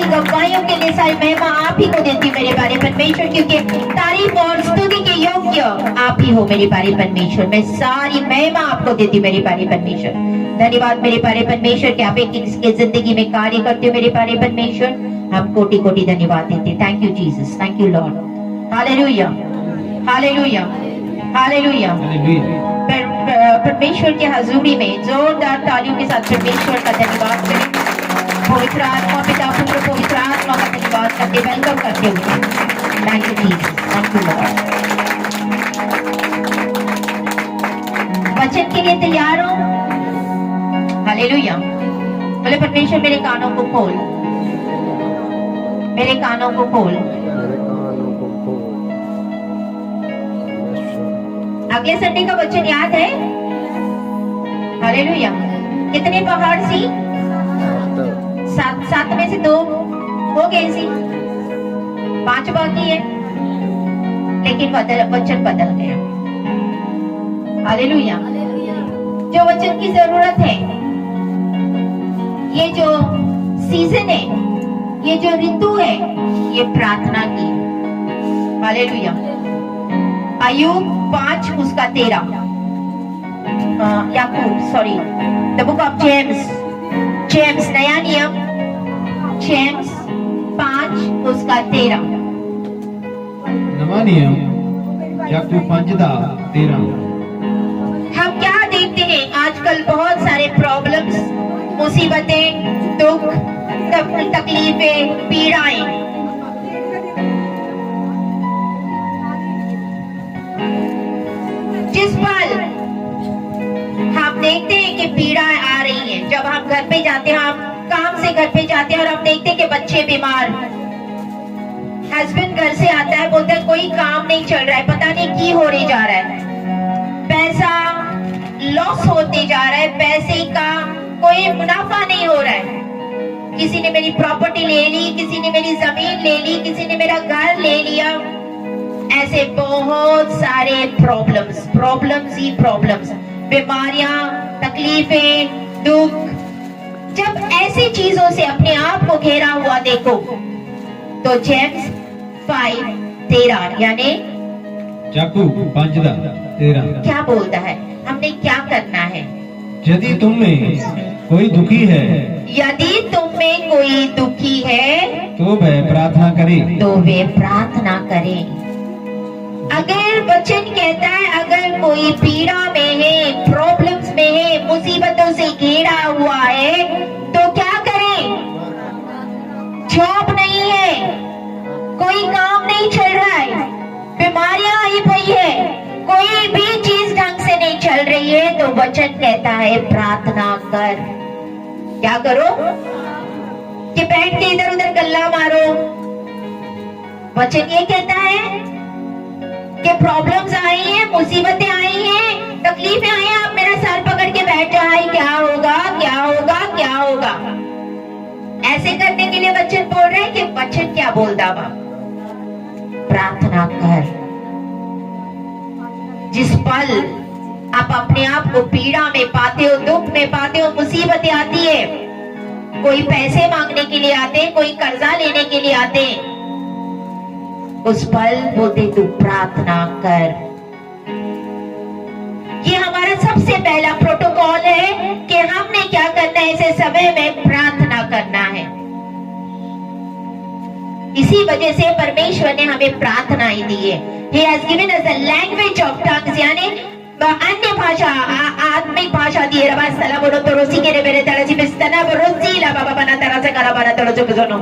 सारी गवाहियों के लिए सारी महिमा आप ही को देती हूँ मेरे प्यारे परमेश्वर, क्योंकि तारीफ और स्तुति के योग्य आप ही हो मेरे प्यारे परमेश्वर। मैं सारी महिमा आपको देती हूँ मेरे प्यारे परमेश्वर। धन्यवाद मेरे प्यारे परमेश्वर कि आप एक एक जिंदगी में कार्य करते हो मेरे प्यारे परमेश्वर। हम कोटि कोटि धन्यवाद देते। Thank you Jesus, thank you Lord. Hallelujah, hallelujah, hallelujah. परमेश्वर की हजूरी में जोरदार तालियों के साथ परमेश्वर का धन्यवाद करें। पवित्र आत्मा पिता पुत्र पवित्र आत्मा का धन्यवाद करते, वेलकम करते हुए। Thank you Jesus, thank you Lord. वचन के लिए तैयार हो? हालेलुया। बोले परमेश्वर मेरे कानों को खोल, मेरे कानों को खोल। अगले संडे का वचन याद है? हालेलुया। कितने पहाड़ सी? सात में से 2 हो गए सी, 5 बाकी है, लेकिन वचन बदल गया। हालेलुया। जो वचन की जरूरत है, ये जो सीजन है, ये जो ऋतु है, ये प्रार्थना की। हालेलुया। अय्यूब 5 उसका 13, Yakub sorry the book of James नया नियम जेम्स 5 उसका 13। नवा नियम याकूब 5:13। हम क्या देखते हैं आजकल? बहुत सारे प्रॉब्लम्स, मुसीबतें, दुख, तकलीफें, पीड़ाएं। जिस पल हम देखते हैं कि पीड़ाएं आ रही हैं, जब हम घर पे जाते हैं, हम काम से घर पे जाते हैं और हम देखते हैं कि बच्चे बीमार, हस्बैंड घर से आता है, बोलता है कोई काम नहीं चल रहा है, पता नहीं की हो रही जा रहा है, पैसा लॉस होते जा रहा है, पैसे का कोई मुनाफा नहीं हो रहा है। किसी ने मेरी प्रॉपर्टी ले ली, किसी ने मेरी जमीन ले ली, किसी ने मेरा घर ले लिया। ऐसे बहुत सारे प्रॉब्लम्स ही प्रॉब्लम्स, बीमारियां, तकलीफें, दुख। जब ऐसी चीजों से अपने आप को घेरा हुआ देखो, तो जेम्स 5:13 यानी याकूब 5:13 क्या बोलता है? हमने क्या करना है? यदि तुम में कोई दुखी है, यदि तुम में कोई दुखी है, तो वह प्रार्थना करे, तो वे प्रार्थना करें। अगर वचन कहता है अगर कोई पीड़ा में है, प्रॉब्लम्स में है, मुसीबतों से घिरा हुआ है, तो क्या करें? जॉब नहीं है, कोई काम नहीं चल रहा है, बीमारियां आई पई है, कोई भी चीज ढंग से नहीं चल रही है, तो वचन कहता है प्रार्थना कर। क्या करो? कि बैठ के इधर उधर गल्ला मारो। वचन ये कहता है कि प्रॉब्लम्स आई हैं, मुसीबतें आई हैं, तकलीफें आई हैं, आप मेरा सर पकड़ के बैठ जाए, क्या होगा, क्या होगा, क्या होगा? ऐसे करने के लिए वचन बोल रहे हैं कि वचन क्या बोलता बा? प्रार्थना कर। जिस पल आप अपने आप को पीड़ा में पाते हो, दुख में पाते हो, मुसीबतें आती है, कोई पैसे मांगने के लिए आते हैं, कोई कर्जा लेने के लिए आते हैं, उस पल बोलते तू प्रार्थना कर। ये हमारा सबसे पहला प्रोटोकॉल है कि हमने क्या करना है, ऐसे समय में प्रार्थना करना है। इसी वजह से परमेश्वर ने हमें प्रार्थना ही दी है। He has given us a language of tongues, यानी अन्य भाषा, आत्मिक भाषा दी है। सला बोलो तो रोसी के मेरे तरह से बिस्तना रोसी ला बाबा बना तरह से करा बना तरह से सुनो।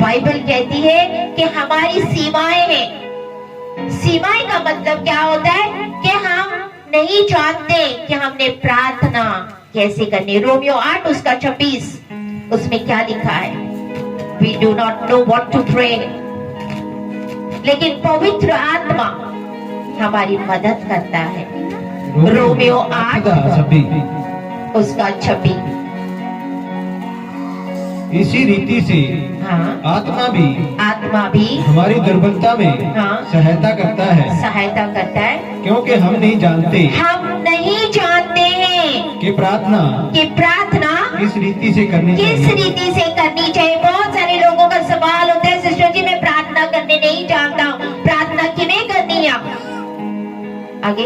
बाइबल कहती है कि हमारी सीमाएं हैं। सीमाएं का मतलब क्या होता है? कि हम नहीं जानते कि हमने प्रार्थना कैसे करनी। रोमियो 8 उसका 26 उसमें क्या लिखा है? We do not know what to pray, लेकिन पवित्र आत्मा हमारी मदद करता है। रोमियो 8 उसका 26। इसी रीति से हाँ, आत्मा भी हमारी दुर्बलता में हाँ, सहायता करता है, क्योंकि हम नहीं जानते हैं कि प्रार्थना किस रीति से करनी आगे,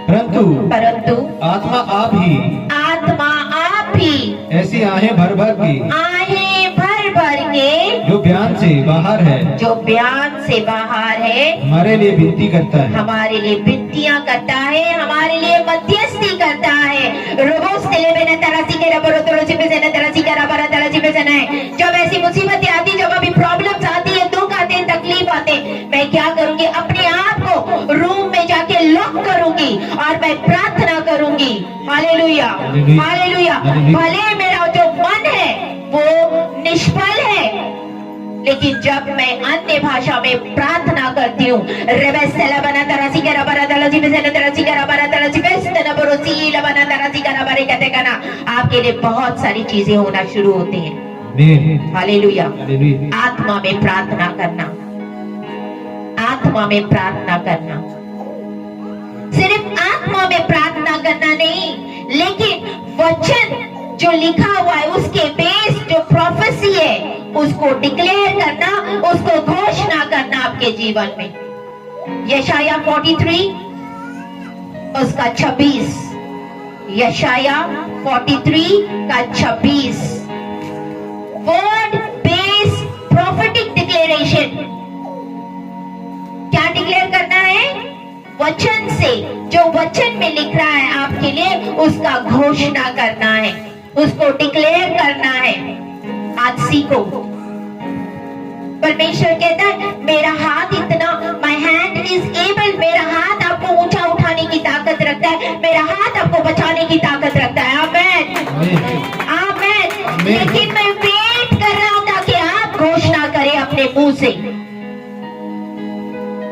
परंतु आत्मा आप ही ऐसी आहें भर भर के जो बयान से बाहर है हमारे लिए विनती करता है, हमारे लिए विनतियां करता है, हमारे लिए मध्यस्थी करता है। जब ऐसी मुसीबतें आती, जब अभी प्रॉब्लम्स आती है, दुख आते हैं, तकलीफ आते हैं, मैं क्या करूंगी? अपने आप को रूम में जाके लॉक करूंगी और मैं प्रार्थना करूंगी। Hallelujah, hallelujah. भले मेरा जो मन है वो निष्फल है, लेकिन जब मैं अन्य भाषा में प्रार्थना करती हूँ, आपके लिए बहुत सारी चीजें होना शुरू होती हैं। हालेलुया। आत्मा में प्रार्थना करना, आत्मा में प्रार्थना करना, सिर्फ आत्मा में प्रार्थना करना नहीं, लेकिन वचन जो लिखा हुआ है उसके बेस जो प्रोफेसी है उसको डिक्लेयर करना, उसको घोषणा करना आपके जीवन में। यशाया 43 उसका 26, यशाया 43 का 26, वर्ड बेस प्रोफेटिक डिक्लेरेशन। क्या डिक्लेयर करना है? वचन से, जो वचन में लिख रहा है आपके लिए, उसका घोषणा करना है, उसको डिक्लेयर करना है। आज सीखो। परमेश्वर कहता है मेरा हाथ इतना, माई हैंड इज एबल, मेरा हाथ आपको ऊंचा उठाने की ताकत रखता है, मेरा हाथ आपको बचाने की ताकत रखता है। आमेन, आमेन। लेकिन मैं वेट कर रहा हूं ताकि आप घोषणा करें अपने मुंह से।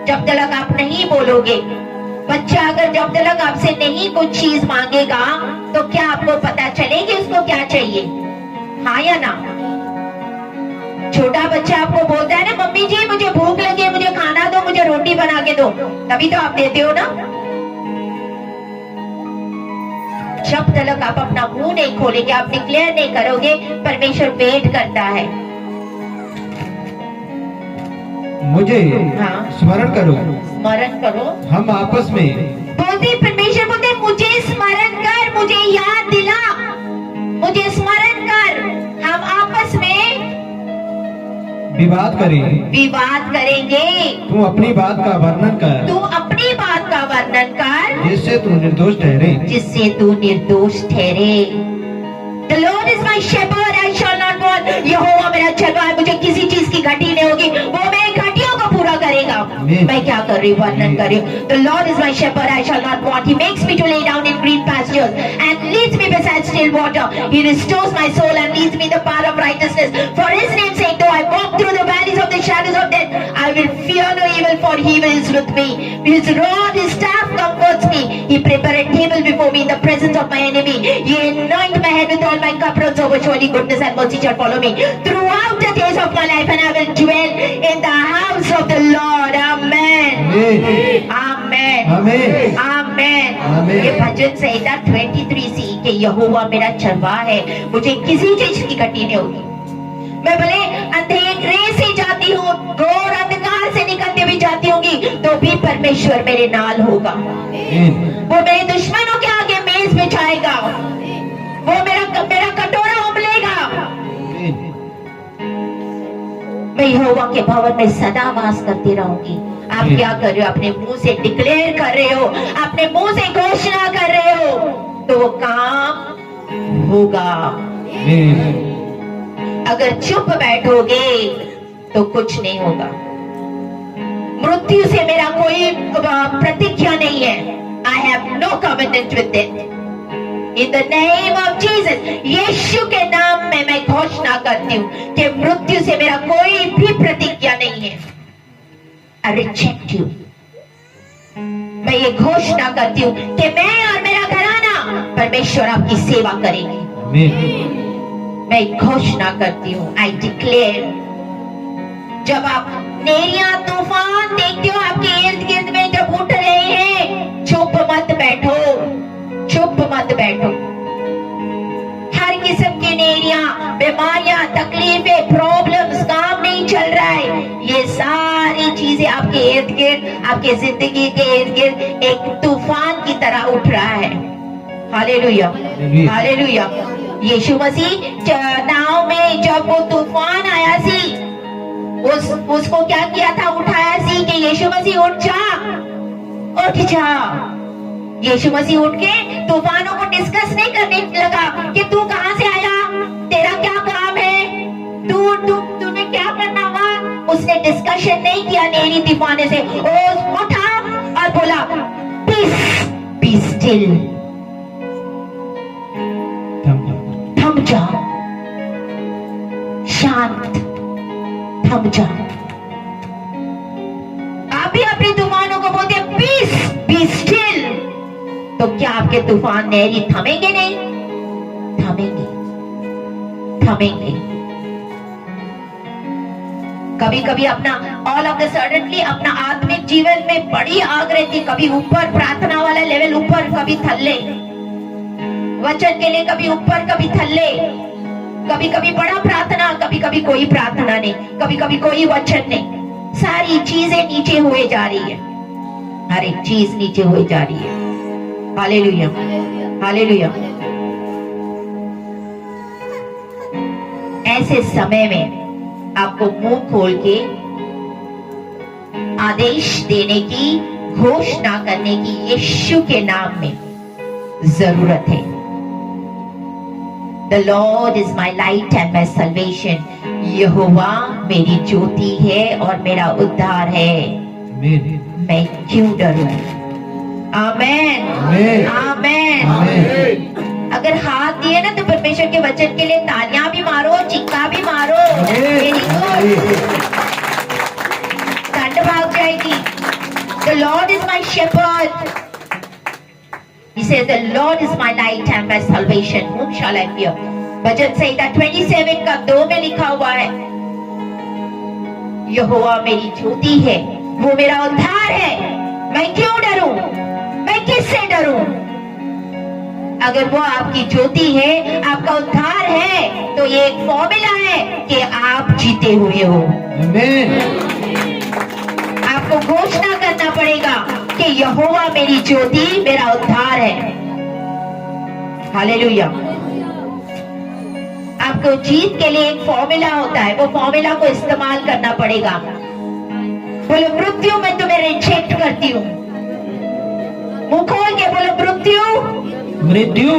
जब तक आप नहीं बोलोगे, बच्चा अगर जब तक आपसे नहीं कुछ चीज मांगेगा तो क्या आपको पता चलेगी उसको क्या चाहिए? हाँ या ना? छोटा बच्चा आपको बोलता है ना, मम्मी जी मुझे भूख लगी है, मुझे खाना दो, मुझे रोटी बना के दो, तभी तो आप देते हो ना। जब तक आप अपना मुंह नहीं खोलेंगे, आप डिक्लेयर नहीं करोगे, परमेश्वर वेट करता है। मुझे स्मरण करो, स्मरण करो। हम आपस में बोलते, परमेश्वर बोलते मुझे स्मरण कर, मुझे याद दिला, मुझे स्मरण कर। हम आपस में विवाद करेंगे। तू अपनी बात का वर्णन कर, तू अपनी बात का वर्णन कर, जिससे तू निर्दोष ठहरे। The Lord is my shepherd, I shall not want. यहोवा मेरा चरवाहा है, मुझे किसी चीज की घटी नहीं होगी, वो मेरी घटियों को पूरा करेगा। मैं क्या कर रही हूँ? वर्णन कर रही हूँ। The Lord is my shepherd, I shall not want. He makes me to lay down in green pastures and leads me beside still water. He restores my soul and leads me in the path of righteousness. For His name's sake, though I walk through the valleys of the shadows of death, I will fear no evil, for He is with me. His rod, His staff comforts me. He prepared a table before me in the presence of my enemy. He anointed my head with oil, my cup runs over. Surely goodness and mercy shall follow me throughout the days of my life, and I will dwell in the house of the Lord. Amen. Amen. Amen. Amen. ये भजन संहिता 23 के यहोवा मेरा चरवाहा है, मुझे किसी चीज की घटी नहीं होगी। मैं भले अंधेरे से जाती हूँ, घोर अंधकार से निकलते भी जाती होंगी, तो भी परमेश्वर मेरे नाल होगा। वो मेरे दुश्मनों के आगे मेज बिछाएगा, वो मेरा कटोरा उबलेगा। मैं यहोवा के भवन में सदा वास करती रहूंगी। आप क्या कर रहे हो? अपने मुंह से डिक्लेयर कर रहे हो, अपने मुंह से घोषणा कर रहे हो, तो वो काम होगा। अगर चुप बैठोगे तो कुछ नहीं होगा। मृत्यु से मेरा कोई प्रतिज्ञा नहीं है। I have no covenant with it. In the name of Jesus, यीशु के नाम में मैं घोषणा करती हूँ कि मृत्यु से मेरा कोई भी प्रतिज्ञा नहीं है। I reject you. मैं ये घोषणा करती हूँ कि मैं और मेरा घराना परमेश्वर आपकी सेवा करेंगे। मैं घोषणा करती हूँ, I declare। जब आप नेरिया तूफान देखते हो आपके इर्द गिर्द में जब उठ रहे हैं, चुप मत बैठो, चुप मत बैठो। हर किस्म की नेरिया, बीमारियां, तकलीफें, प्रॉब्लम्स, काम नहीं चल रहा है, ये सारी चीजें आपके इर्द गिर्द, आपके जिंदगी के इर्द गिर्द एक तूफान की तरह उठ रहा है। Hallelujah, hallelujah. यीशु मसीह नाव में जब वो तूफान आया सी, उसको क्या किया था? उठाया सी कि यीशु मसीह उठ जा, उठ जा। यीशु मसीह उठ के तूफानों को डिस्कस नहीं करने लगा कि तू कहां से आया, तेरा क्या काम है, तूने क्या करना हुआ। उसने डिस्कशन नहीं किया नेरी तूफान से। उठा और बोला पीस, बी स्टिल, थम जा, शांत, थम जा। आप भी अपने तूफानों को बोलते हैं पीस, बी स्टिल, तो क्या आपके तूफान नेरी थमेंगे? नहीं थमेंगे, थमेंगे। कभी कभी अपना ऑल ऑफ द सडनली अपना आत्मिक जीवन में बड़ी आग रहती, कभी ऊपर प्रार्थना वाला लेवल ऊपर, कभी थल्ले वचन के लिए, कभी ऊपर कभी थल्ले, कभी कभी बड़ा प्रार्थना, कभी कभी कोई प्रार्थना नहीं, कभी कभी कोई वचन नहीं। सारी चीजें नीचे हुए जा रही है, हर एक चीज नीचे हुए जा रही है। Hallelujah, hallelujah. ऐसे समय में आपको मुंह खोल के आदेश देने की, घोषणा करने की यीशु के नाम में जरूरत है। The Lord is my light and my salvation. यहोवा मेरी ज्योति है और मेरा उद्धार है। मैं क्यों डरूं? आमेन, आमेन। अगर हाथ दिए ना तो परमेश्वर के वचन के लिए तालियां भी मारो, चिक्का भी मारो। ठंड भाग जाएगी। The Lord is my shepherd. He says, the Lord is my light and my salvation. Whom shall I fear? भजन संहिता 27 का 2 में लिखा हुआ है, यहोवा मेरी ज्योति है, वो मेरा उद्धार है, मैं क्यों डरूं? मैं किससे डरूं? अगर वो आपकी ज्योति है, आपका उद्धार है, तो ये एक फॉर्मूला है कि आप जीते हुए हो। आपको घोषणा करना पड़ेगा कि यहोवा मेरी ज्योति, मेरा उद्धार है। हालेलुया। आपको जीत के लिए एक फॉर्मूला होता है, वो फॉर्मूला को इस्तेमाल करना पड़ेगा। बोलो मृत्यु, मैं तुम्हें रिजेक्ट करती हूँ। मुंह खोल के बोलो मृत्यु, मृत्यु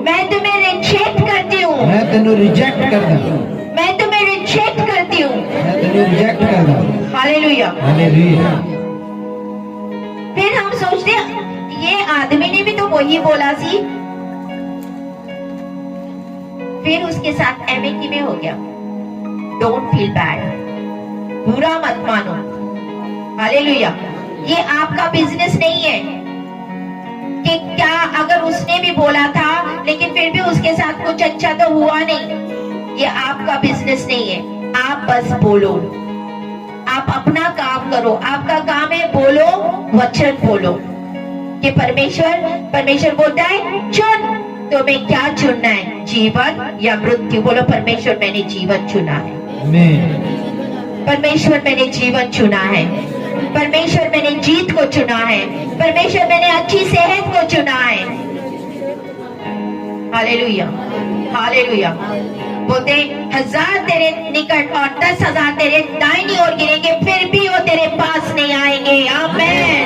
मैं तुम्हें रिजेक्ट करती हूँ। मैं तेनू रिजेक्ट करदा, मैं तुम्हें रिजेक्ट करती हूँ। मैं तेनू रिजेक्ट करदा। Hallelujah, hallelujah. फिर हम सोचते हैं ये आदमी ने भी तो वही बोला सी, फिर उसके साथ एमए की में हो गया। डोंट फील बैड, बुरा मत मानो। हालेलुया। ये आपका बिजनेस नहीं है कि क्या अगर उसने भी बोला था लेकिन फिर भी उसके साथ कुछ अच्छा तो हुआ नहीं। ये आपका बिजनेस नहीं है। आप बस बोलो, आप अपना काम करो। आपका काम है बोलो, वचन बोलो कि परमेश्वर बोलता है चुन, तो मैं क्या चुनना है, जीवन या मृत्यु? बोलो परमेश्वर मैंने जीवन चुना है। परमेश्वर मैंने जीवन चुना है। परमेश्वर मैंने जीत को चुना है। परमेश्वर मैंने अच्छी सेहत को चुना है। Hallelujah, hallelujah. बोलते 1000 तेरे निकट और 10,000 तेरे दाहिनी ओर गिरेंगे, फिर भी वो तेरे पास नहीं आएंगे। आमेन,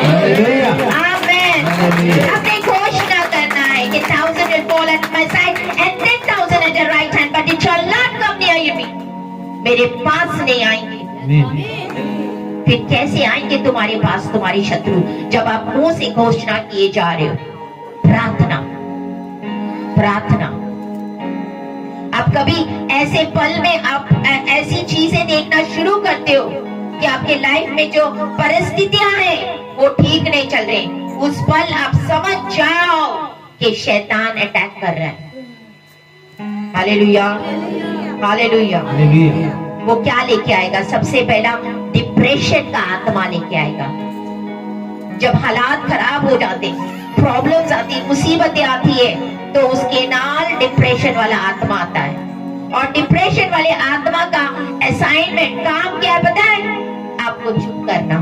आमेन। अपने घोषणा करना है कि 1000 will fall at my side and 10,000 at your right hand, but it shall not come near me. मेरे पास नहीं आएंगे। फिर कैसे आएंगे तुम्हारे पास तुम्हारे शत्रु? जब आप मुंह से घोषणा किए जा रहे हो। प्रार्थना, प्रार्थना। आप कभी ऐसे पल में आप ऐसी चीजें देखना शुरू करते हो कि आपके लाइफ में जो परिस्थितियां हैं वो ठीक नहीं चल रही। उस पल आप समझ जाओ कि शैतान अटैक कर रहा है। Hallelujah, hallelujah. वो क्या लेके आएगा? सबसे पहला डिप्रेशन का आत्मा लेके आएगा। जब हालात खराब हो जाते, प्रॉब्लम्स आती, मुसीबतें आती है, तो उसके नाल डिप्रेशन वाला आत्मा आता है। और डिप्रेशन वाले आत्मा का असाइनमेंट, काम क्या है पता है? आपको चुप करना।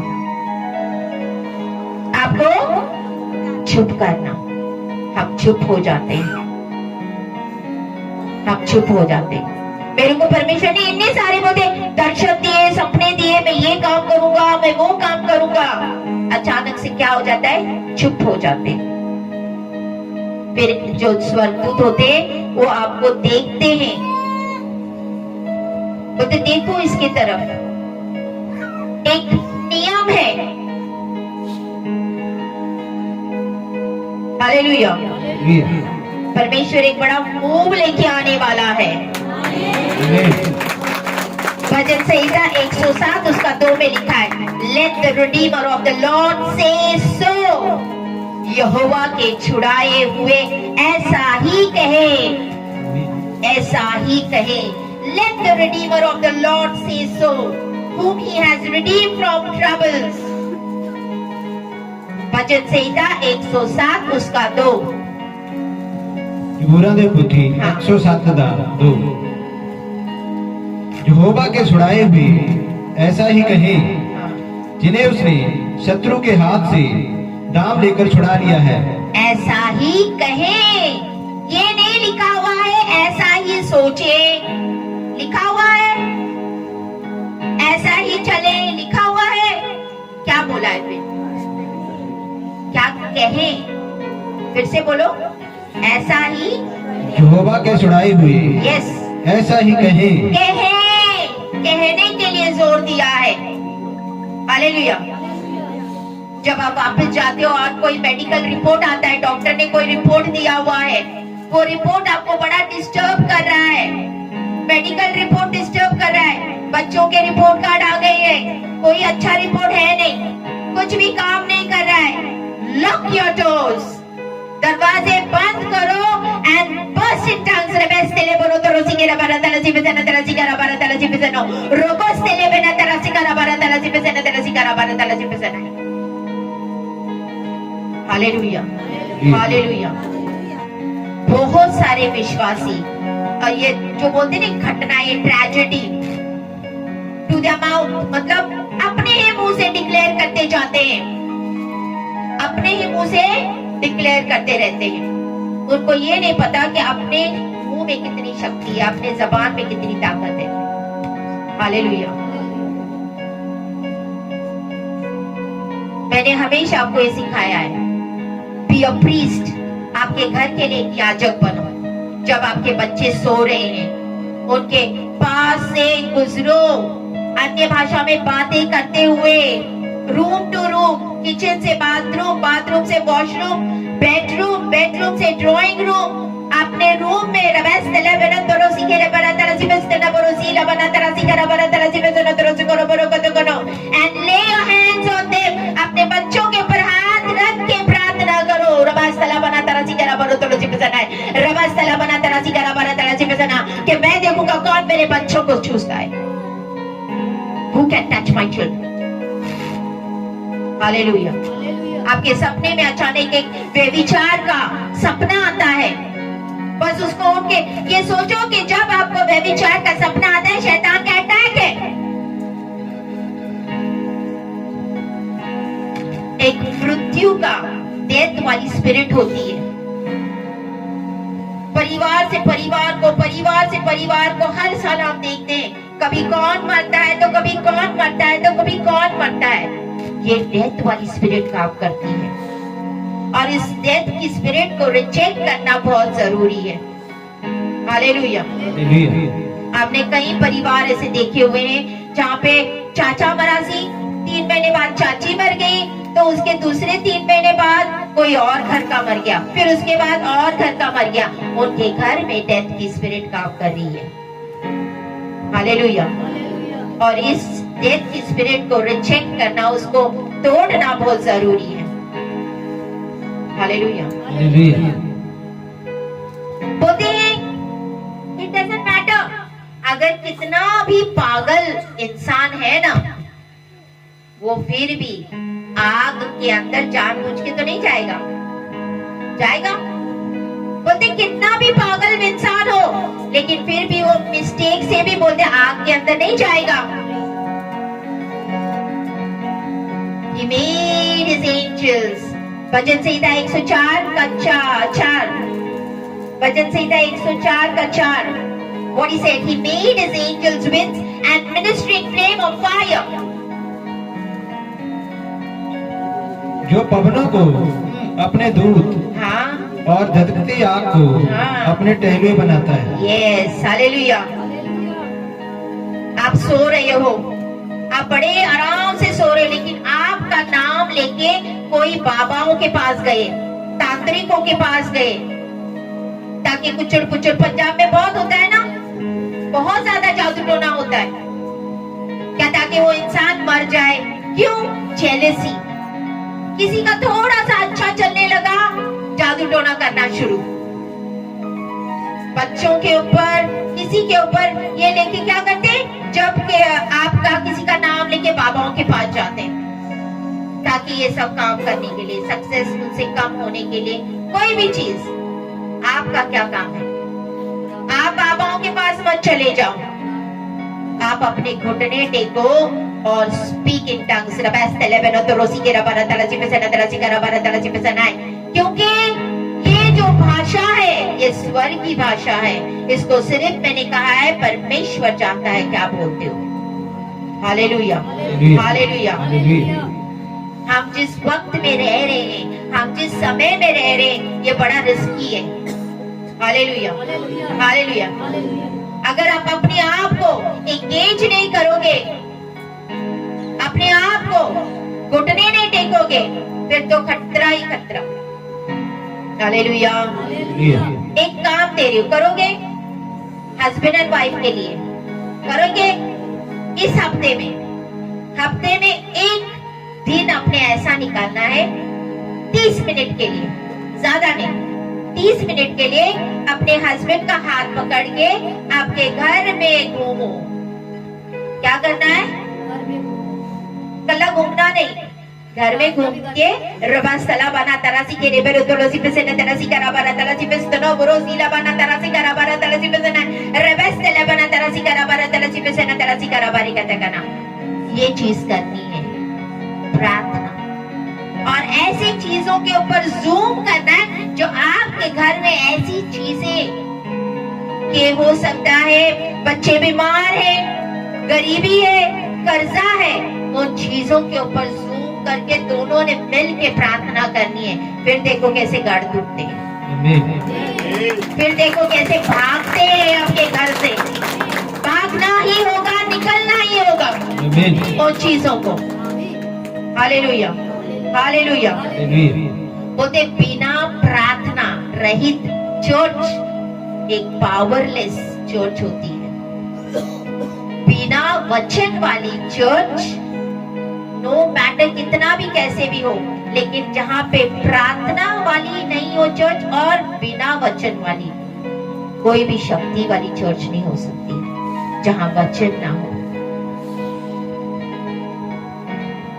आपको चुप करना। हम चुप हो जाते हैं, हम चुप हो जाते हैं। मेरे को परमेश्वर ने इतने सारे बोले दर्शन दिए, सपने दिए, मैं ये काम करूंगा, मैं वो काम करूंगा। अचानक से क्या हो जाता है? चुप हो जाते हैं। फिर जो स्वर्गदूत होते हैं वो आपको देखते हैं, बोलते देखो इसकी तरफ। एक नियम है, हालेलुया। परमेश्वर एक बड़ा मूव लेके आने वाला है। भजन संहिता 107 उसका 2 में लिखा है, let the Redeemer of the Lord से सो, यहोवा के छुड़ाए हुए ऐसा ही कहे, ऐसा ही कहे। Let the Redeemer of the Lord से सो, whom he has redeemed from troubles। भजन संहिता 107 उसका 2। जबूरां दे पुथी 107 दा 2। यहोवा के छुड़ाए हुए ऐसा ही कहे, जिन्हें उसने शत्रु के हाथ से दाम लेकर छुड़ा लिया है। ऐसा ही कहे, ये नहीं लिखा हुआ है ऐसा ही सोचे, लिखा हुआ है ऐसा ही चले, लिखा हुआ है। क्या बोला है फिर? क्या कहे? फिर से बोलो, ऐसा ही। यहोवा के छुड़ाए हुए यस, ऐसा ही कहे। कहे, कहने के लिए जोर दिया है। हालेलुया। जब आप वापस जाते हो और कोई मेडिकल रिपोर्ट आता है, डॉक्टर ने कोई रिपोर्ट दिया हुआ है, वो रिपोर्ट आपको बड़ा डिस्टर्ब कर रहा है, मेडिकल रिपोर्ट डिस्टर्ब कर रहा है, बच्चों के रिपोर्ट कार्ड आ गई है, कोई अच्छा रिपोर्ट है नहीं, कुछ भी काम नहीं कर रहा है। लॉक योर डोर्स, दरवाजे बंद करो एंड बर्स्ट इन टंग्स। रेबेस्टेले बोलो तो रोसिकेरा बाराताला जिबेजना तरासिकारा बाराताला जिबेजना रोबोस्टेले बेना तरासिकारा बाराताला जिबेजना तरासिकारा बाराताला जिबेजना। Hallelujah, hallelujah. बहुत सारे विश्वासी और ये जो बोलते हैं घटना, ये ट्रेजेडी टू द माउथ, मतलब अपने ही मुंह से डिक्लेयर करते जाते हैं, अपने ही मुंह से डिक्लेयर करते रहते हैं। उनको ये नहीं पता कि अपने मुंह में कितनी शक्ति है, अपने जबान में कितनी ताकत है। हालेलुया। मैंने हमेशा आपको ये सिखाया है, बी अ प्रीस्ट, आपके घर के लिए एक याजक बनो। जब आपके बच्चे सो रहे हैं, उनके पास से गुजरो, अन्य भाषा में बातें करते हुए, रूम टू रूम, किचन से बाथरूम, बाथरूम से वॉशरूम, बेडरूम, बेडरूम से ड्राइंग रूम, अपने रूम में and lay your hands on them, अपने बच्चों के ऊपर हाथ रख के प्रार्थना करो। कि मैं देखूंगा कौन मेरे बच्चों को छूता है। Who can touch my children? Hallelujah. आपके सपने में अचानक एक व्यभिचार का सपना आता है, बस उसको उनके ये सोचो कि जब आपको व्यभिचार का सपना आता है, शैतान का अटैक है। एक मृत्यु का, डेथ वाली स्पिरिट होती है। परिवार से परिवार को, परिवार से परिवार को हर साल हम देखते हैं, कभी कौन मरता है तो कभी कौन मरता है तो कभी कौन मरता है। ये डेथ वाली स्पिरिट काम करती है और इस डेथ की स्पिरिट को रिजेक्ट करना बहुत जरूरी है। हालेलुया। आपने कई परिवार ऐसे देखे हुए हैं जहाँ पे चाचा मरा सी, 3 महीने बाद चाची मर गई, तो उसके दूसरे 3 महीने बाद कोई और घर का मर गया, फिर उसके बाद और घर का मर गया। उनके घर में डेथ की स्पिरिट काम कर रही है। हालेलुया। और इस डेथ की स्पिरिट को रिजेक्ट करना, उसको तोड़ना बहुत जरूरी है। हालेलुया। बोलते हैं इट डजंट मैटर, अगर कितना भी पागल इंसान है ना, वो फिर भी आग के अंदर जानबूझ के तो नहीं जाएगा, जाएगा। बोलते कितना भी पागल इंसान हो, लेकिन फिर भी वो मिस्टेक से भी बोलते आग के अंदर नहीं जाएगा। He made his angels. भजन संहिता 104 का 4. भजन संहिता 104 का 4. What he said, he made his angels winds and ministering flame of fire. जो पवनों को अपने दूत हाँ, और धधकती आग को हाँ। अपने टहलुए बनाता है। Yes, hallelujah. आप सो रहे हो, आप बड़े आराम से सो रहे हो, लेकिन आपका नाम लेके कोई बाबाओं के पास गए, तांत्रिकों के पास गए, ताकि कुचड़ कुचड़, पंजाब में बहुत होता है ना, बहुत ज्यादा जादू टोना होता है, क्या ताकि वो इंसान मर जाए। क्यों? जेलसी। किसी का थोड़ा सा अच्छा चलने लगा, जादू टोना करना शुरू, बच्चों के ऊपर, किसी के ऊपर ये लेके क्या करते हैं, जब के आपका किसी का नाम लेके बाबाओं के पास जाते हैं, ताकि ये सब काम करने के लिए, सक्सेस उनसे कम होने के लिए, कोई भी चीज। आपका क्या काम है? आप बाबाओं के पास मत चले जाओ, आप अपने घुटने टेको और स्पीक इन टंग्स। क्योंकि ये जो भाषा है, ये स्वर की भाषा है, इसको सिर्फ मैंने कहा है परमेश्वर जानता है क्या बोलते हो। Hallelujah, hallelujah. हम जिस वक्त में रह रहे हैं, हम जिस समय में रह रहे हैं, ये बड़ा रिस्की है। Hallelujah, hallelujah. अगर आप अपने आप को एंगेज नहीं करोगे, अपने आप को घुटने नहीं टेकोगे, फिर तो खतरा ही खतरा। हालेलुया। एक काम दे रही हूँ, करोगे? हस्बैंड एंड वाइफ के लिए करोगे? इस हफ्ते में एक दिन अपने ऐसा निकालना है, 30 मिनट के लिए, ज्यादा नहीं, 30 मिनट के लिए अपने हस्बैंड का हाथ पकड़ के आपके घर में घूमो। क्या करना है? कल्ला घूमना नहीं, घर में घूम के रबास्तला बना तरासी के रेबे रोतोलोसी पे से न तरासी करा बना तरासी पे स्तनो बुरोसीला बना तरासी करा बना तरासी पे से न रबास्तला बना तरासी करा बना तरासी पे से न तरासी करा बारी का तकना। ये चीज करनी है, प्रार्थना, और ऐसी चीजों के ऊपर जूम करना है जो आपके घर में ऐसी चीजें कि हो सकता है बच्चे बीमार है, गरीबी है, कर्जा है, उन चीजों के ऊपर जूम करके दोनों ने मिल के प्रार्थना करनी है। फिर देखो कैसे गढ़ टूटते हैं, फिर देखो कैसे भागते हैं आपके घर से। भागना ही होगा, निकलना ही होगा उन चीजों को। Hallelujah, hallelujah. बोलते बिना प्रार्थना रहित चर्च एक पावरलेस चर्च होती है। बिना वचन वाली चर्च, नो मैटर कितना भी कैसे भी हो, लेकिन जहाँ पे प्रार्थना वाली नहीं हो चर्च, और बिना वचन वाली, कोई भी शक्ति वाली चर्च नहीं हो सकती जहाँ वचन ना हो।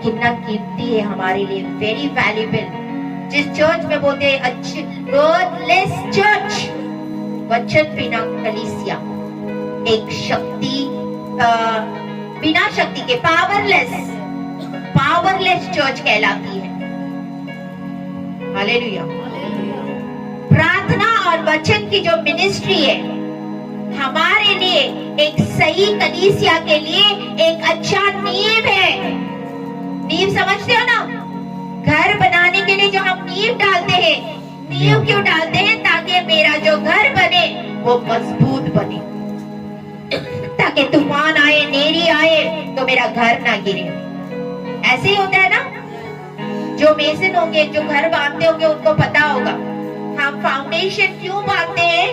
कितना कीमती है हमारे लिए, वेरी वैल्यूएबल। जिस चर्च में बोलते हैं अच्छी वर्डलेस चर्च, वचन बिना कलीसिया, एक शक्ति बिना शक्ति के पावरलेस चर्च कहलाती है। हालेलुया। प्रार्थना और वचन की जो मिनिस्ट्री है हमारे लिए, एक सही कलीसिया के लिए एक अच्छा नींव है। नींव समझते हो ना? घर बनाने के लिए जो हम नींव डालते हैं, नींव क्यों डालते हैं? ताकि मेरा जो घर बने वो मजबूत बने, ताकि तूफान आए, नेरी आए तो मेरा घर ना गिरे। ऐसे ही होता है ना? जो मेसन होंगे, जो घर बांधते होंगे, उनको पता होगा हम फाउंडेशन क्यों बांधते हैं,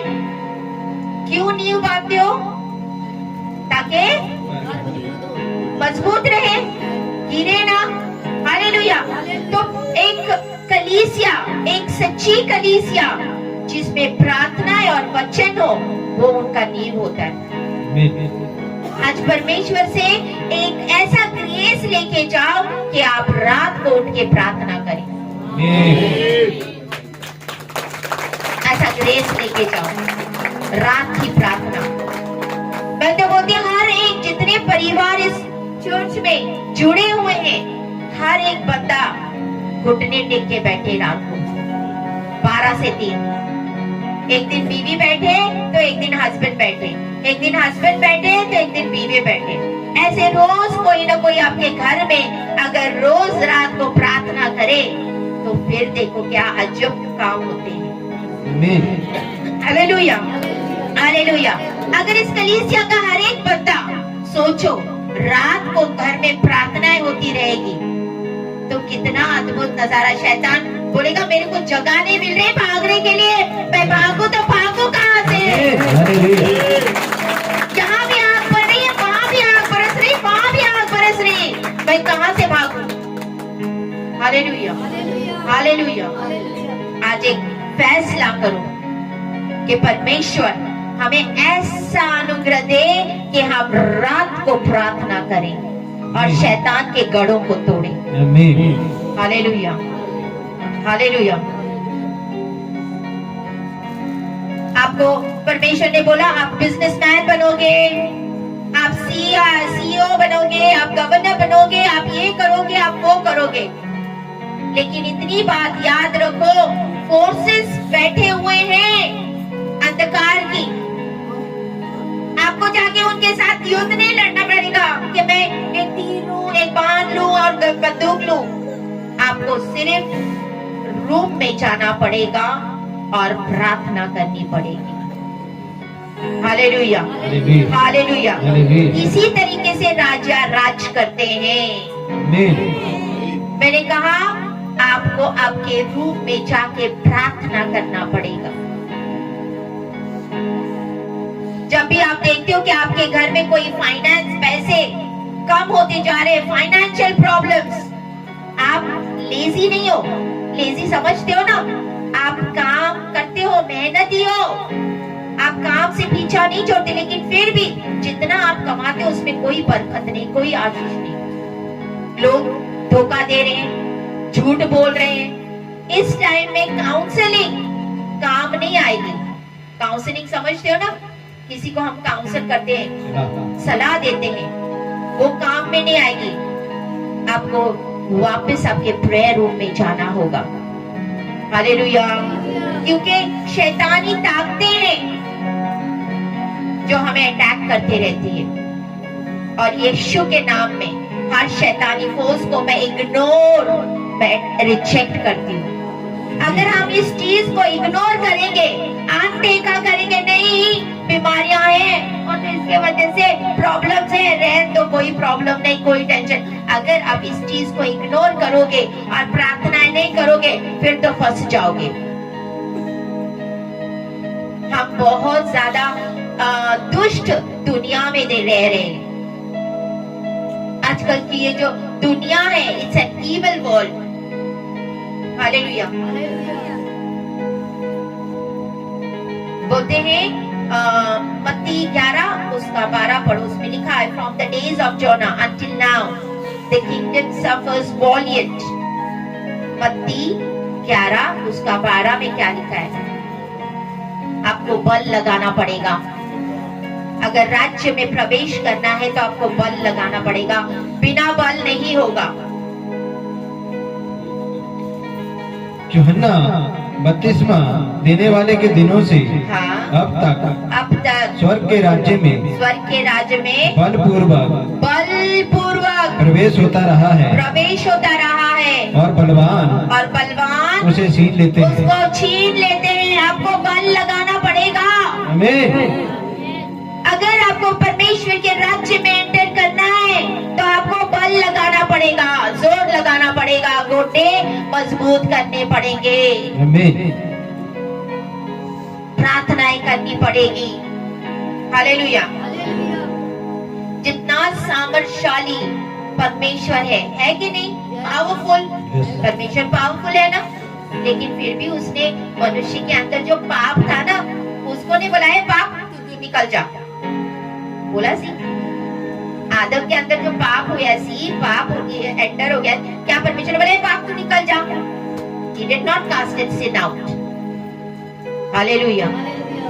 क्यों नींव बांधते हो? ताकि मजबूत रहे, गिरे ना। हालेलुया। तो एक कलीसिया, एक सच्ची कलीसिया जिसमें प्रार्थना और वचन हो, वो उनका नींव होता है। आज परमेश्वर से एक ऐसा ग्रेस लेके जाओ कि आप रात को उठ के प्रार्थना करें। ऐसा ग्रेस लेके जाओ, रात की प्रार्थना। मैं तो बोलती हूँ हर एक, जितने परिवार इस चर्च में जुड़े हुए हैं, हर एक बंदा घुटने टेक के बैठे रात को 12 से 3। एक दिन बीवी बैठे तो एक दिन हस्बैंड बैठे, एक दिन हस्बैंड बैठे तो एक दिन बीवी बैठे। ऐसे रोज कोई ना कोई आपके घर में अगर रोज रात को प्रार्थना करे तो फिर देखो क्या अजब काम होते हैं। आमीन। Hallelujah, hallelujah. अगर इस कलीसिया का हर एक बंदा सोचो रात को घर में प्रार्थनाएं होती रहेगी तो कितना अद्भुत नजारा। शैतान बोलेगा मेरे को जगह नहीं मिल रही भागने के लिए, मैं भागू तो भागू कहाँ से? यहाँ भी आग बढ़ रही है, वहाँ भी आग बरस रही, वहाँ भी आग बरस रही, मैं कहाँ से भागू? Hallelujah, hallelujah. आज एक फैसला करो कि परमेश्वर हमें ऐसा अनुग्रह दे कि हम रात को प्रार्थना करें और शैतान के गढ़ों को तोड़ें। आमीन। Hallelujah, hallelujah. आपको परमेश्वर ने बोला आप बिजनेसमैन बनोगे, आप सीईओ बनोगे, आप गवर्नर बनोगे, आप ये करोगे, आप वो करोगे। लेकिन इतनी बात याद रखो, फोर्सेस बैठे हुए हैं अंधकार की। आपको जाके उनके साथ युद्ध नहीं लड़ना पड़ेगा कि मैं एक तीर लूं, एक बाण लूं और बंदूक लूं। आपको सिर्फ रूम में जाना पड़ेगा और प्रार्थना करनी पड़ेगी। Hallelujah, hallelujah. इसी तरीके से राजा राज करते हैं। मैंने कहा आपको आपके रूम में जाके प्रार्थना करना पड़ेगा। जब भी आप देखते हो कि आपके घर में कोई फाइनेंस पैसे कम होते जा रहे, फाइनेंशियल प्रॉब्लम्स, आप लेजी नहीं हो, लेजी समझते हो ना, आप काम करते हो, मेहनती हो, आप काम से पीछा नहीं छोड़ते, लेकिन फिर भी जितना आप कमाते हो उसमें कोई बरकत नहीं, कोई आशीष नहीं। लोग धोखा दे रहे हैं, झूठ बोल रहे हैं। इस टाइम में काउंसलिंग काम नहीं आएगी। काउंसलिंग समझते हो ना, किसी को हम काउंसल करते हैं, सलाह देते हैं, वो काम में नहीं आएगी। आपको वापस आपके प्रेयर रूम में जाना होगा। हालेलुया। क्योंकि शैतानी ताकतें हैं जो हमें अटैक करती रहती है, और यीशु के नाम में हर शैतानी फोर्स को मैं रिजेक्ट करती हूँ। अगर हम इस चीज को इग्नोर करेंगे, अनदेखा करेंगे, नहीं बीमारियां हैं और इसके वजह से प्रॉब्लम्स है, रहन तो कोई प्रॉब्लम नहीं, कोई टेंशन। अगर आप इस चीज को इग्नोर करोगे और प्रार्थनाएं नहीं करोगे फिर तो फंस जाओगे। हम बहुत ज्यादा दुष्ट दुनिया में रह रहे हैं। आजकल की ये जो दुनिया है, it's an evil world. Hallelujah. बोलते हैं मत्ती 11 उसका 12 पढ़ो, उसमें लिखा है from the days of Jonah until now the kingdom suffers valiant. Matti 11 उसका 12 में क्या लिखा है? आपको बल लगाना पड़ेगा। अगर राज्य में प्रवेश करना है तो आपको बल लगाना पड़ेगा, बिना बल नहीं होगा। यूहन्ना बपतिस्मा देने वाले के दिनों से हाँ, अब तक स्वर्ग के राज्य में बलपूर्वक प्रवेश होता रहा है और बलवान उसे छीन लेते हैं। आपको बल लगाना पड़ेगा। आमीन। अगर आपको परमेश्वर के राज्य में एंटर करना है तो आपको बल लगाना पड़ेगा, जोर लगाना पड़ेगा, गोटे मजबूत करने पड़ेंगे, आमीन। प्रार्थनाएं करनी पड़ेगी। हालेलुया। जितना सामर्थशाली परमेश्वर है कि नहीं? पावरफुल। परमेश्वर पावरफुल है ना, लेकिन फिर भी उसने मनुष्य के अंदर जो पाप था ना, उसको नहीं बुलाया पाप तू निकल जा, बोला सी आदम के अंदर जो पाप हुआ सी, पाप एंटर हो गया, क्या परमेश्वर बोले पाप तू निकल जा? He did not cast its sin out. Hallelujah,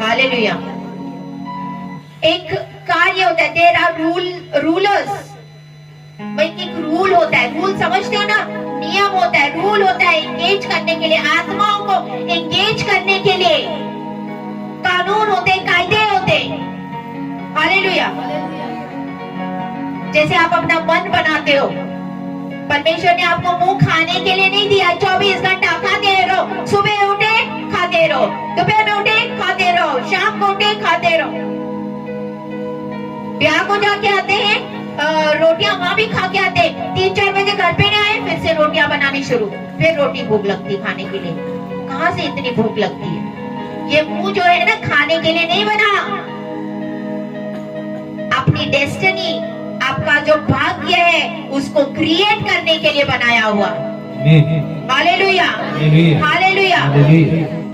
hallelujah. एक कार्य होता है, there are rulers। भाई एक रूल होता है, रूल समझते हो ना, नियम होता है, रूल होता है एंगेज करने के लिए, आत्माओं को एंगेज करने के लिए कानून होते, कायदे होते। हालेलुया। जैसे आप अपना मन बनाते हो, परमेश्वर ने आपको मुंह खाने के लिए नहीं दिया, 24 घंटा खाते रहो, सुबह उठे खाते रहो, दोपहर में उठे खाते रहो, शाम को उठे खाते रहो। ब्याह को जाके आते हैं, रोटियां वहां भी खा के आते, 3-4 बजे घर पे नहीं आए, फिर से रोटियां बनानी शुरू, फिर रोटी भूख लगती खाने के लिए। कहां से इतनी भूख लगती है? ये मुंह जो है ना, खाने के लिए नहीं बना। अपनी डेस्टिनी, आपका जो भाग्य है, उसको क्रिएट करने के लिए बनाया हुआ। Hallelujah, hallelujah.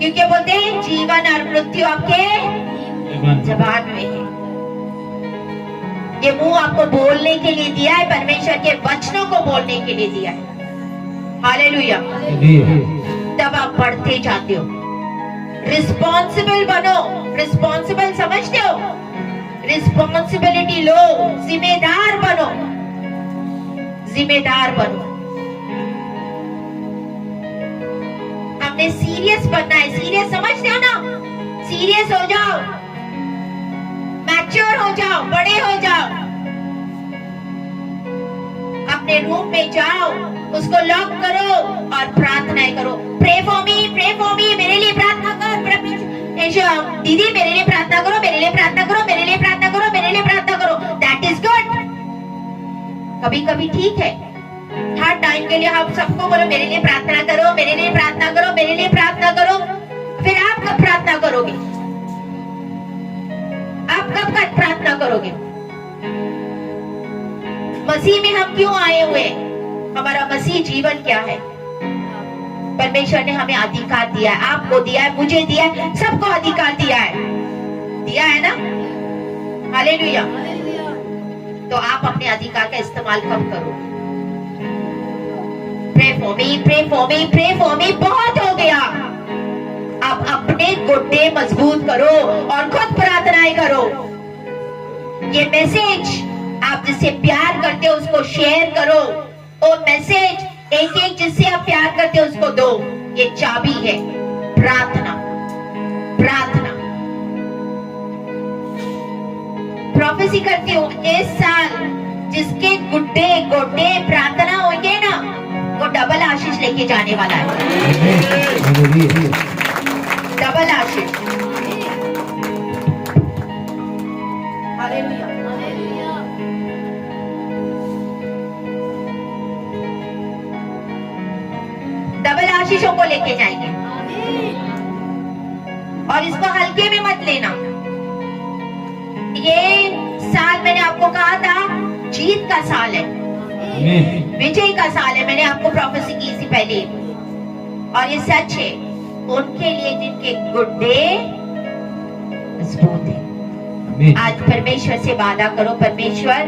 क्योंकि बोलते हैं जीवन और मृत्यु आपके जबान में है। ये मुंह आपको बोलने के लिए दिया है, परमेश्वर के वचनों को बोलने के लिए दिया है। हालेलुया। तब आप बढ़ते जाते हो। रिस्पॉन्सिबल बनो। रिस्पॉन्सिबल समझते हो? रिस्पॉन्सिबिलिटी लो, जिम्मेदार बनो, जिम्मेदार बनो। हमने सीरियस बनना है। सीरियस समझते हो ना? सीरियस हो जाओ, मैच्योर हो जाओ, बड़े हो जाओ। अपने रूम में जाओ, उसको लॉक करो और प्रार्थनाएं करो। प्रे फॉर मी, मेरे लिए प्रार्थना कर। दीदी मेरे लिए प्रार्थना करो, मेरे लिए प्रार्थना करो, मेरे लिए प्रार्थना करो, मेरे लिए प्रार्थना करो। That is good. कभी कभी ठीक है, हर टाइम के लिए हम सबको बोलो मेरे लिए प्रार्थना करो, मेरे लिए प्रार्थना करो, मेरे लिए प्रार्थना करो। फिर आप कब प्रार्थना करोगे? आप कब प्रार्थना करोगे? मसीह में हम क्यों आए हुए? हमारा मसीह जीवन क्या है? परमेश्वर ने हमें अधिकार दिया है, आपको दिया है, मुझे दिया है, सबको अधिकार दिया है ना? हालेलुया। तो आप अपने अधिकार का इस्तेमाल कब करो? Pray for me, pray for me, pray for me बहुत हो गया। आप अपने गुड्डे मजबूत करो और खुद प्रार्थनाएं करो। ये मैसेज आप जिससे प्यार करते हो उसको शेयर करो। और मैसेज एक एक जिससे आप प्यार करते हो उसको दो। ये चाबी है, प्रार्थना। प्रार्थना प्रोफेसी करती हूँ, इस साल जिसके गुड्डे गोड्डे प्रार्थना होंगे ना, वो डबल आशीष लेके जाने वाला है। डबल आशीष। हालेलुया। डबल आशीषों को लेके जाएंगे। और इसको हल्के में मत लेना। ये साल मैंने आपको कहा था जीत का साल है, विजय का साल है। मैंने आपको प्रोफेसी की इसी पहले, और ये सच है उनके लिए जिनके गुड्डे मजबूत है। आज परमेश्वर से वादा करो, परमेश्वर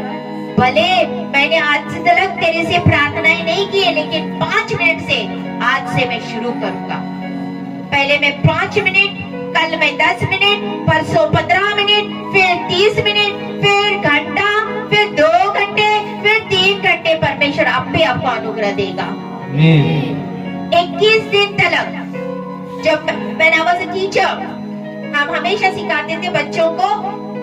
भले मैंने आज से तक तेरे से प्रार्थनाएं नहीं की है, लेकिन 5 मिनट से आज से मैं शुरू करूंगा। पहले मैं 5 मिनट, कल मैं 10 मिनट, परसों 15 मिनट, फिर 30 मिनट, फिर घंटा, फिर 2 घंटे, फिर 3 घंटे। परमेश्वर आपे आपको अनुग्रह देगा। 21 दिन तक। जब मैं वाज अ टीचर, हम हमेशा सिखाते थे बच्चों को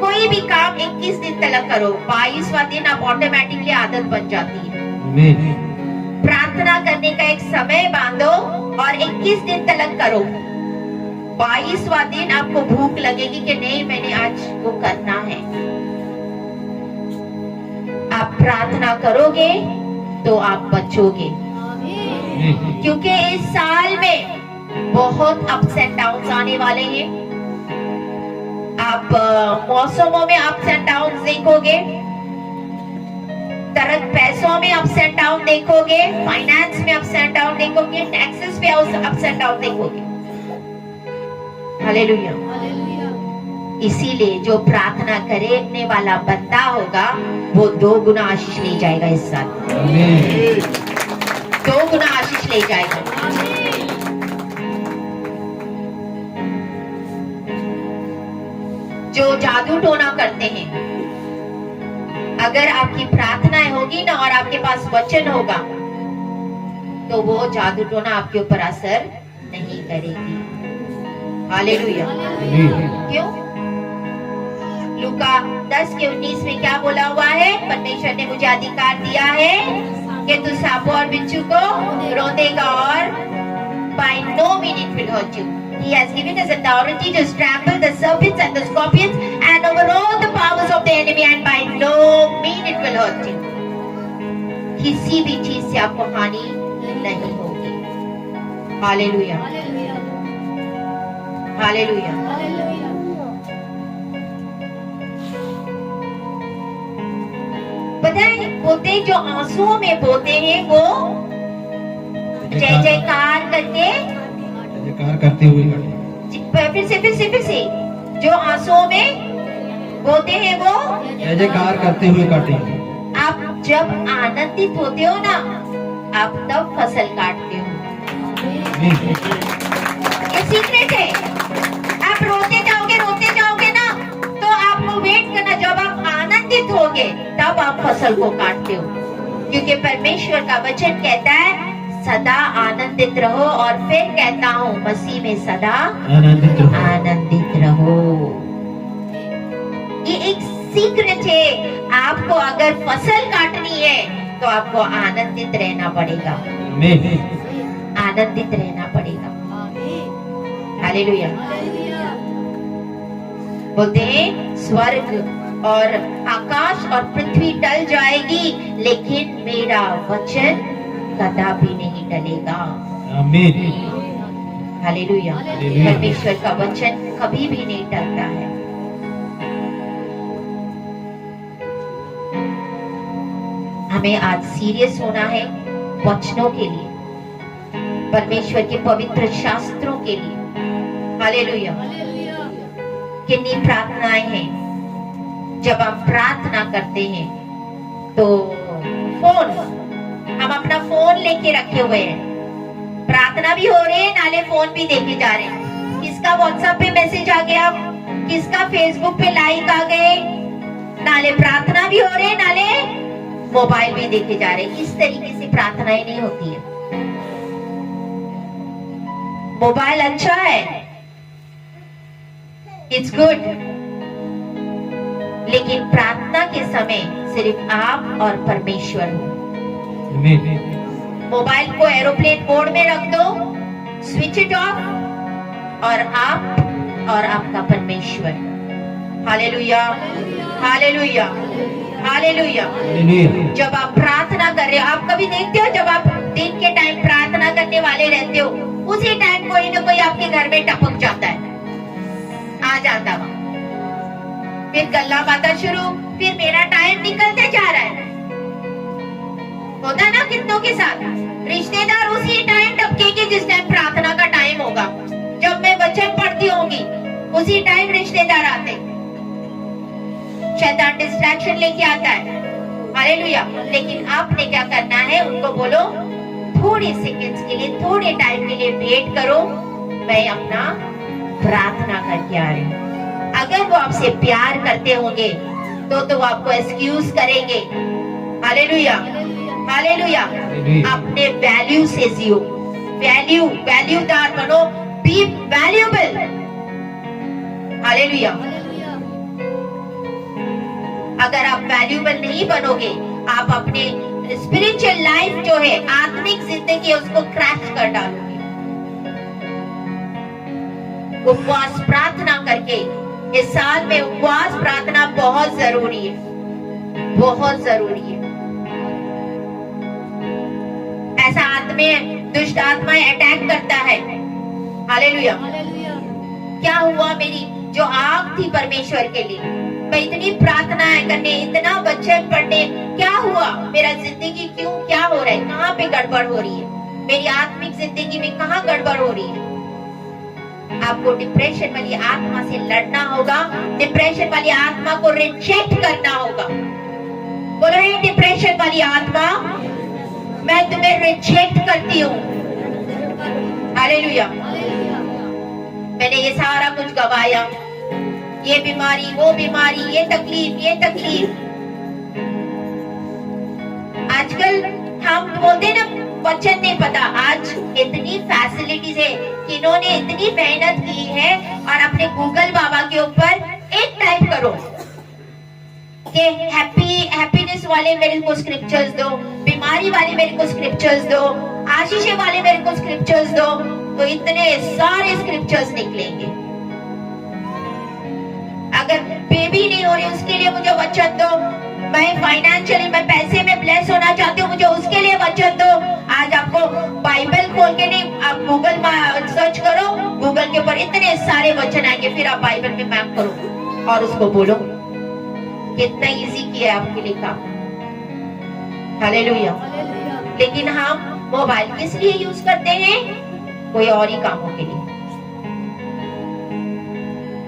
कोई भी काम 21 दिन तक करो। 22वां दिन आप ऑटोमेटिकली आदत बन जाती है। प्रार्थना करने का एक समय बांधो और 21 दिन तक करो। 22वां दिन आपको भूख लगेगी कि नहीं, मैंने आज वो करना है। आप प्रार्थना करोगे तो आप बचोगे। क्योंकि इस साल में बहुत अप्स एंड डाउन्स आने वाले हैं। आप मौसमों में अप्स एंड डाउन देखोगे, तरह पैसों में अप्स एंड डाउन देखोगे, फाइनेंस में अप्स एंड डाउन देखोगे, टैक्सेस पे अप्स एंड डाउन देखोगे। हालेलुया। इसीलिए जो प्रार्थना करने वाला बंदा होगा वो 2 गुना आशीष ले जाएगा इस साल। 2 गुना आशीष ले जाएगा। जो जादू टोना करते हैं, अगर आपकी प्रार्थनाएं होगी ना और आपके पास वचन होगा तो वो जादू टोना आपके ऊपर असर नहीं करेगी। हालेलुया। क्यों? लूका 10:19 में क्या बोला हुआ है? परमेश्वर ने मुझे अधिकार दिया है कि तू सांपों और बिच्छू को रोदेगा और by no means it will hurt you. He has given us authority to trample the serpents and the scorpions and over all the powers of the enemy, and by no means it will hurt you. किसी भी चीज से आपको हानि नहीं होगी। Hallelujah, hallelujah. पता है, बोते जो आंसुओं में बोते हैं वो जय जयकार करके, जयकार करते हुए काटे। फिर से जो आंसुओं में बोते हैं वो जय जयकार करते हुए काटे। आप जब आनंदित होते हो ना, आप तब फसल काटते हो। ये सीक्रेट है। आप रोते जाओगे ना, तो आपको वेट करना, जब आप आनंदित होगे तब आप फसल को काटते हो। क्योंकि परमेश्वर का वचन कहता है सदा आनंदित रहो, और फिर कहता हूँ मसीह में सदा आनंदित रहो। ये एक सीक्रेट है। आपको अगर फसल काटनी है तो आपको आनंदित रहना पड़ेगा। आनंदित रहना पड़ेगा। हालेलुया। बोलते हैं स्वर्ग और आकाश और पृथ्वी टल जाएगी, लेकिन मेरा वचन कदापि नहीं टलेगा। आमीन। हालेलुया। परमेश्वर का वचन कभी भी नहीं टलता है। हमें आज सीरियस होना है वचनों के लिए, परमेश्वर के पवित्र शास्त्रों के लिए। हालेलुया। कितनी प्रार्थनाएं हैं। जब हम प्रार्थना करते हैं तो हम अपना फोन लेके रखे हुए हैं, प्रार्थना भी हो रही है, नाले फोन भी देखे जा रहे हैं। किसका व्हाट्सएप पे मैसेज आ गया, किसका फेसबुक पे लाइक आ गए, नाले प्रार्थना भी हो रहे, नाले मोबाइल भी देखे जा रहे। इस तरीके से प्रार्थनाएं नहीं होती है। मोबाइल अच्छा है, इट्स गुड, लेकिन प्रार्थना के समय सिर्फ आप और परमेश्वर हो। मोबाइल को एरोप्लेन मोड में रख दो, स्विच इट ऑफ, और आप और आपका परमेश्वर। Hallelujah, hallelujah, hallelujah. जब आप प्रार्थना कर रहे हो, आप कभी देखते हो जब आप दिन के टाइम प्रार्थना करने वाले रहते हो, उसी टाइम कोई ना कोई आपके घर में टपक जाता है, आ जाता वहां, फिर गल्ला बातें शुरू, फिर मेरा टाइम निकलते जा रहा है। होता ना कितनों के साथ, रिश्तेदार उसी टाइम टपकेंगे जिस टाइम प्रार्थना का टाइम होगा। जब मैं वचन पढ़ती होंगी उसी टाइम रिश्तेदार आते, शैतान डिस्ट्रैक्शन लेके आता है। हालेलुया। लेकिन आपने क्या करना है, उनको बोलो थोड़े सेकंड्स के लिए, थोड़े टाइम के लिए वेट करो, मैं अपना प्रार्थना करके आ रही हूँ। अगर वो आपसे प्यार करते होंगे तो वो आपको एक्सक्यूज करेंगे। Hallelujah, hallelujah. अपने वैल्यू से जियो, वैल्यूदार बनो, बी वैल्यूएबल। हालेलुया। अगर आप वैल्यूएबल नहीं बनोगे, आप अपने स्पिरिचुअल लाइफ जो है, आत्मिक जिंदगी, उसको क्रैश कर डालोगे। उपवास प्रार्थना करके, इस साल में उपवास प्रार्थना बहुत जरूरी है, बहुत जरूरी है। ऐसा दुष्ट आत्माएं अटैक करता है। हालेलुया। क्या हुआ, मेरी जो आग थी परमेश्वर के लिए, मैं इतनी प्रार्थनाएं करने, इतना वचन पढ़ने, क्या हुआ, मेरा जिंदगी क्यों, क्या हो रहा है, कहाँ पे गड़बड़ हो रही है, मेरी आत्मिक जिंदगी में कहाँ गड़बड़ हो रही है। आपको डिप्रेशन वाली आत्मा से लड़ना होगा, डिप्रेशन वाली आत्मा को रिजेक्ट करना होगा। बोलो, हे डिप्रेशन वाली आत्मा, मैं तुम्हें रिजेक्ट करती हूँ। हालेलुया। मैंने ये सारा कुछ गवाया, ये बीमारी, वो बीमारी, ये तकलीफ, आजकल हम बोलते ना वचन नहीं पता, आज इतनी फैसिलिटीज है कि इन्होंने इतनी मेहनत की है और अपने गूगल बाबा के ऊपर एक टाइप करो कि हैप्पीनेस वाले मेरे को स्क्रिप्चर्स दो, बीमारी वाले मेरे को स्क्रिप्चर्स दो, आशीष वाले मेरे को स्क्रिप्चर्स दो, तो इतने सारे स्क्रिप्चर्स निकलेंगे। अगर बेबी नहीं हो रही उसके लिए मुझे वचन दो, मैं फाइनेंशियली मैं पैसे में ब्लेस होना चाहती हूँ, मुझे उसके लिए वचन दो। आज आपको बाइबल खोल के नहीं, आप गूगल में सर्च करो, गूगल के ऊपर इतने सारे वचन आएंगे, फिर आप बाइबल में मैप करो और उसको बोलो। कितना इजी किया है आपके लिए काम। हालेलुया। लेकिन हम मोबाइल किस लिए यूज करते हैं? कोई और ही कामों के लिए।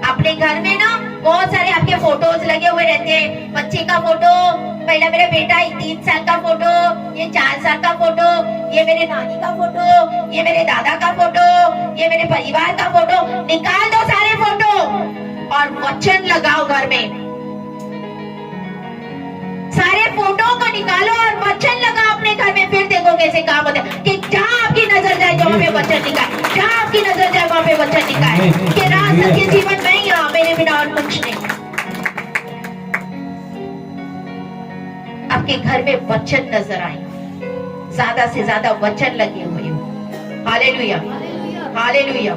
अपने घर में ना बहुत सारे आपके फोटोज लगे हुए रहते हैं, बच्चे का फोटो, पहला मेरा बेटा 3 साल का फोटो, ये 4 साल का फोटो, ये मेरे नानी का फोटो, ये मेरे दादा का फोटो, ये मेरे परिवार का फोटो। निकाल दो सारे फोटो और वचन लगाओ घर में। सारे फोटो को निकालो और वचन लगाओ अपने घर में, फिर देखो कैसे काम होता है कि जहाँ आपकी नजर जाए वहाँ पे वचन निकाल, जहाँ आपकी नजर जाए वहाँ पे वचन निकाल कि रात सत्य जीवन में ही यहाँ मेरे बिना और कुछ नहीं। आपके घर में वचन नजर आए, ज्यादा से ज्यादा वचन लगे हुए हो। Hallelujah, hallelujah.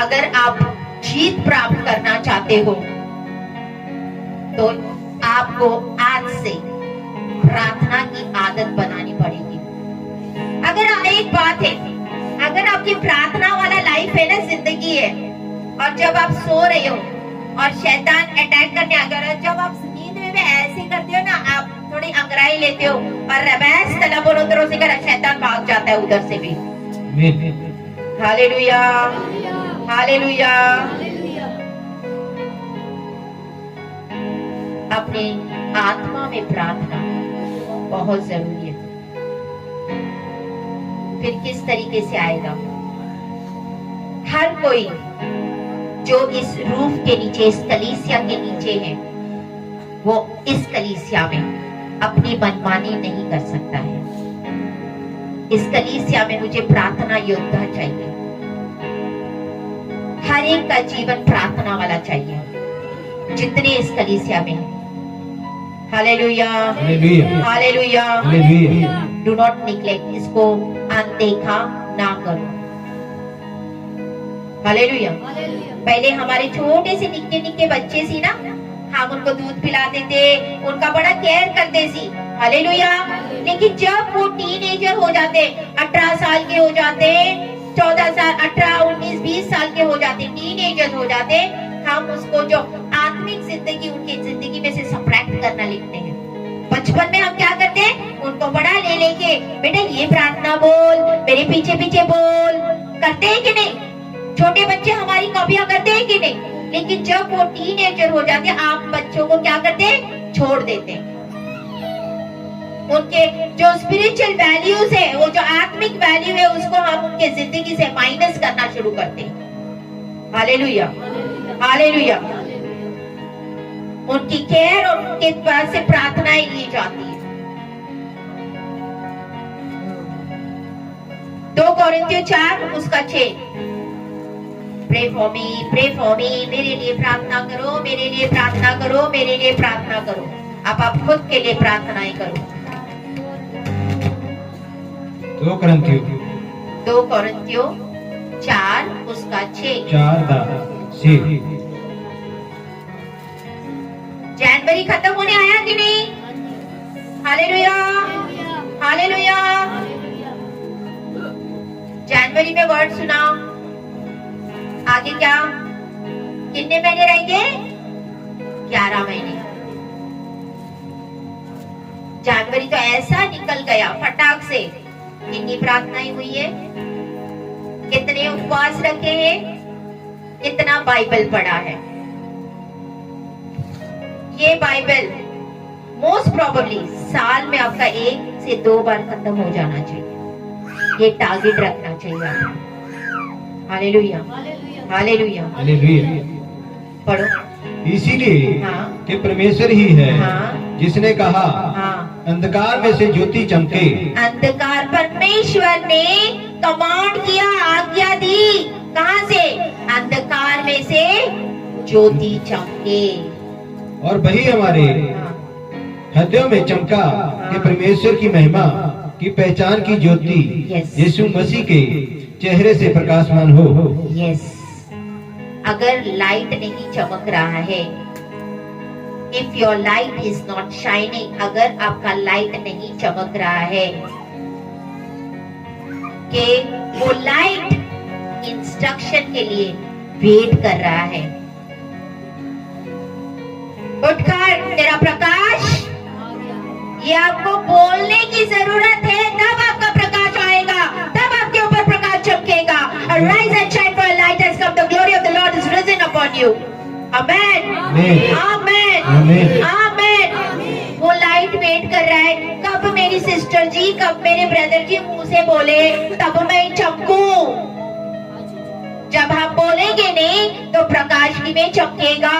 अगर आप जीत प्राप्त करना चाहते हो तो आपको आज से प्रार्थना की आदत बनानी पड़ेगी। अगर एक बात है, अगर आपकी प्रार्थना वाला लाइफ है ना, जिंदगी है, और जब आप सो रहे हो और शैतान अटैक करने आ गया, जब आप नींद में भी ऐसे करते हो ना, आप थोड़ी अंगड़ाई लेते हो और रबैस तला बोलो तरह से कर, शैतान भाग जाता है उधर से भी। Hallelujah, hallelujah. अपने आत्मा में प्रार्थना बहुत जरूरी है। फिर किस तरीके से आएगा? हर कोई जो इस रूफ के नीचे, इस कलीसिया के नीचे है, वो इस कलीसिया में अपनी मनमानी नहीं कर सकता है। इस कलीसिया में मुझे प्रार्थना योद्धा चाहिए। हर एक का जीवन प्रार्थना वाला चाहिए, जितने इस कलीसिया में है। Hallelujah, hallelujah. Do not neglect, इसको अनदेखा ना करो। हालेलुया। पहले हमारे छोटे से निक्के निक्के बच्चे सी ना, हम उनको दूध पिलाते थे, उनका बड़ा केयर करते सी। हालेलुया। लेकिन जब वो टीनेजर हो जाते, 18 साल के हो जाते, 14 साल, 18, 19, 20 साल के हो जाते, टीनेजर हो जाते, हम उसको जो आत्मिक जिंदगी उनकी जिंदगी में से सब्ट्रैक्ट करना लिखते हैं। बचपन में हम क्या करते हैं, उनको बड़ा ले लेके, बेटा ये प्रार्थना बोल, मेरे पीछे पीछे बोल, करते हैं कि नहीं? छोटे बच्चे हमारी कॉपियां करते हैं कि नहीं? लेकिन जब वो टीनेजर हो जाते हैं, आप बच्चों को क्या करते हैं, छोड़ देते हैं। उनके जो स्पिरिचुअल वैल्यूज है, वो जो आत्मिक वैल्यू है, उसको हम उनके जिंदगी से माइनस करना शुरू करते हैं। Hallelujah, hallelujah. उनकी केयर और उनके पास से प्रार्थनाएं ली जाती है। 2 कोरिन्थियों 4 उसका 6, प्रे फॉर मी, मेरे लिए प्रार्थना करो, मेरे लिए प्रार्थना करो, मेरे लिए प्रार्थना करो। आप खुद के लिए प्रार्थनाएं करो। 2 कोरिन्थियों 4 उसका 6। जनवरी खत्म होने आया कि नहीं? Hallelujah, hallelujah. जनवरी में वर्ड सुनाओ। आगे क्या, कितने महीने रहेंगे? 11 महीने। जनवरी तो ऐसा निकल गया फटाक से। कितनी प्रार्थनाएं हुई है, कितने उपवास रखे हैं, कितना बाइबल पढ़ा है। ये बाइबल मोस्ट प्रोबेबली साल में आपका 1 से 2 बार खत्म हो जाना चाहिए। ये टारगेट रखना चाहिए आपको। Hallelujah, hallelujah. हालेलुया। पढ़ो। इसीलिए हाँ कि परमेश्वर ही है हाँ जिसने कहा हाँ। अंधकार में से ज्योति चमके। अंधकार, परमेश्वर ने कमांड किया, आज्ञा दी, कहाँ से? अंधकार में से ज्योति चमके। और वही हमारे हाँ, हृदयों में चमका कि परमेश्वर की महिमा की पहचान की ज्योति Yes. यीशु मसीह के चेहरे से प्रकाशमान हो। यस। अगर लाइट नहीं चमक रहा है, if your light is not shining, अगर आपका लाइट नहीं चमक रहा है, कि वो लाइट इंस्ट्रक्शन के लिए वेट कर रहा है। उठकर तेरा प्रकाश, ये आपको बोलने की जरूरत है, तब आपका प्रकाश आएगा, तब आपके ऊपर प्रकाश चमकेगा। Arise and shine, for your light has come, the glory of the Lord is risen upon you. Amen. Amen. Amen. Amen. Amen. वो लाइट वेट कर रहा है, कब मेरी सिस्टर जी, कब मेरे ब्रदर जी मुंह से बोले, तब मैं चमकूं। जब आप बोलेंगे नहीं तो प्रकाश की में चमकेगा।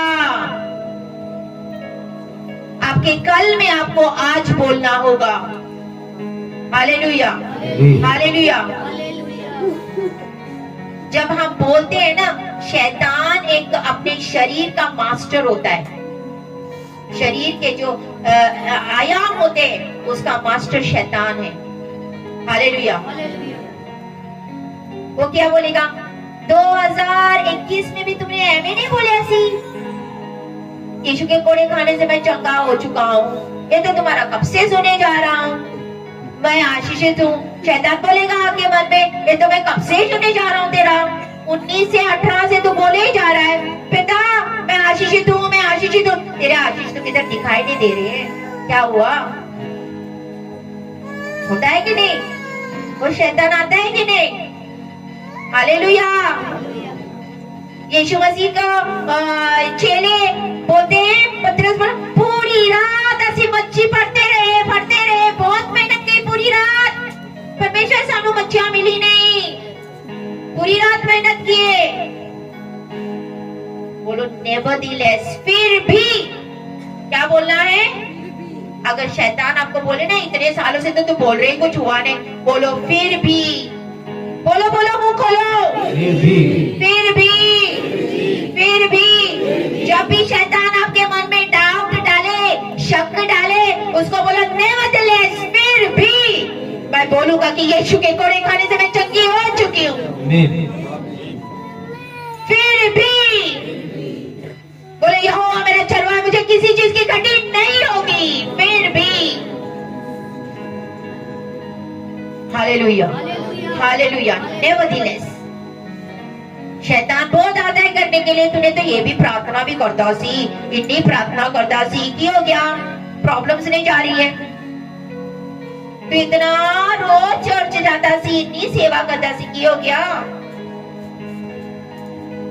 आपके कल में आपको आज बोलना होगा। Hallelujah, hallelujah. जब हम बोलते हैं ना, शैतान एक अपने शरीर का मास्टर होता है। शरीर के जो आयाम होते हैं, उसका मास्टर शैतान है। हालेलुया। वो क्या बोलेगा? 2021 में भी तुमने एमे नहीं बोले ऐसी, यीशु के कोड़े खाने से मैं चंगा हो चुका हूँ, ये तो तुम्हारा कब से सुने जा रहा हूँ, मैं आशीषित हूँ। शैतान बोलेगा आपके मन में, ये तो मैं कब से सुने जा रहा हूँ तेरा, 19 से 18 से तो बोले ही जा रहा है, पिता मैं आशीषित हूँ, मैं आशीषित हूँ। तेरे आशीष तो किधर दिखाई नहीं दे रहे हैं, क्या हुआ? होता है कि नहीं? वो शैतान आता है कि नहीं? हालेलुया। यीशु मसीह का चेले बोलते हैं, पतरस बोला, पूरी रात ऐसी मच्छी पड़ते रहे, बहुत मेहनत की पूरी रात, परमेश्वर सानू मच्छियां मिली नहीं, पूरी रात मेहनत किए। बोलो नेवरदीलेस, फिर भी क्या बोलना है? अगर शैतान आपको बोले ना, इतने सालों से तो तू बोल रही कुछ हुआ नहीं, बोलो फिर भी। बोलो बोलो, मुंह खोलो। फिर भी जब भी शैतान आपके मन में डाउट डाले, शक डाले, उसको बोलो नेवरदीलेस, फिर भी मैं बोलूंगा कि यीशु के कोड़े खाने से मैं चंगी हो चुकी हूँ। फिर भी बोले, यहोवा मेरा चरवाहा, मुझे किसी चीज की घटी नहीं होगी। फिर भी हालेलुया, हालेलुया। नेवरदीलेस, शैतान बहुत आता है करने के लिए, तूने तो ये भी प्रार्थना भी करता सी, इतनी प्रार्थना करता सी, की हो गया? प्रॉब्लम्स नहीं जा रही है, तो इतना रोज चर्च जाता सी, इतनी सेवा करता सी, की हो गया?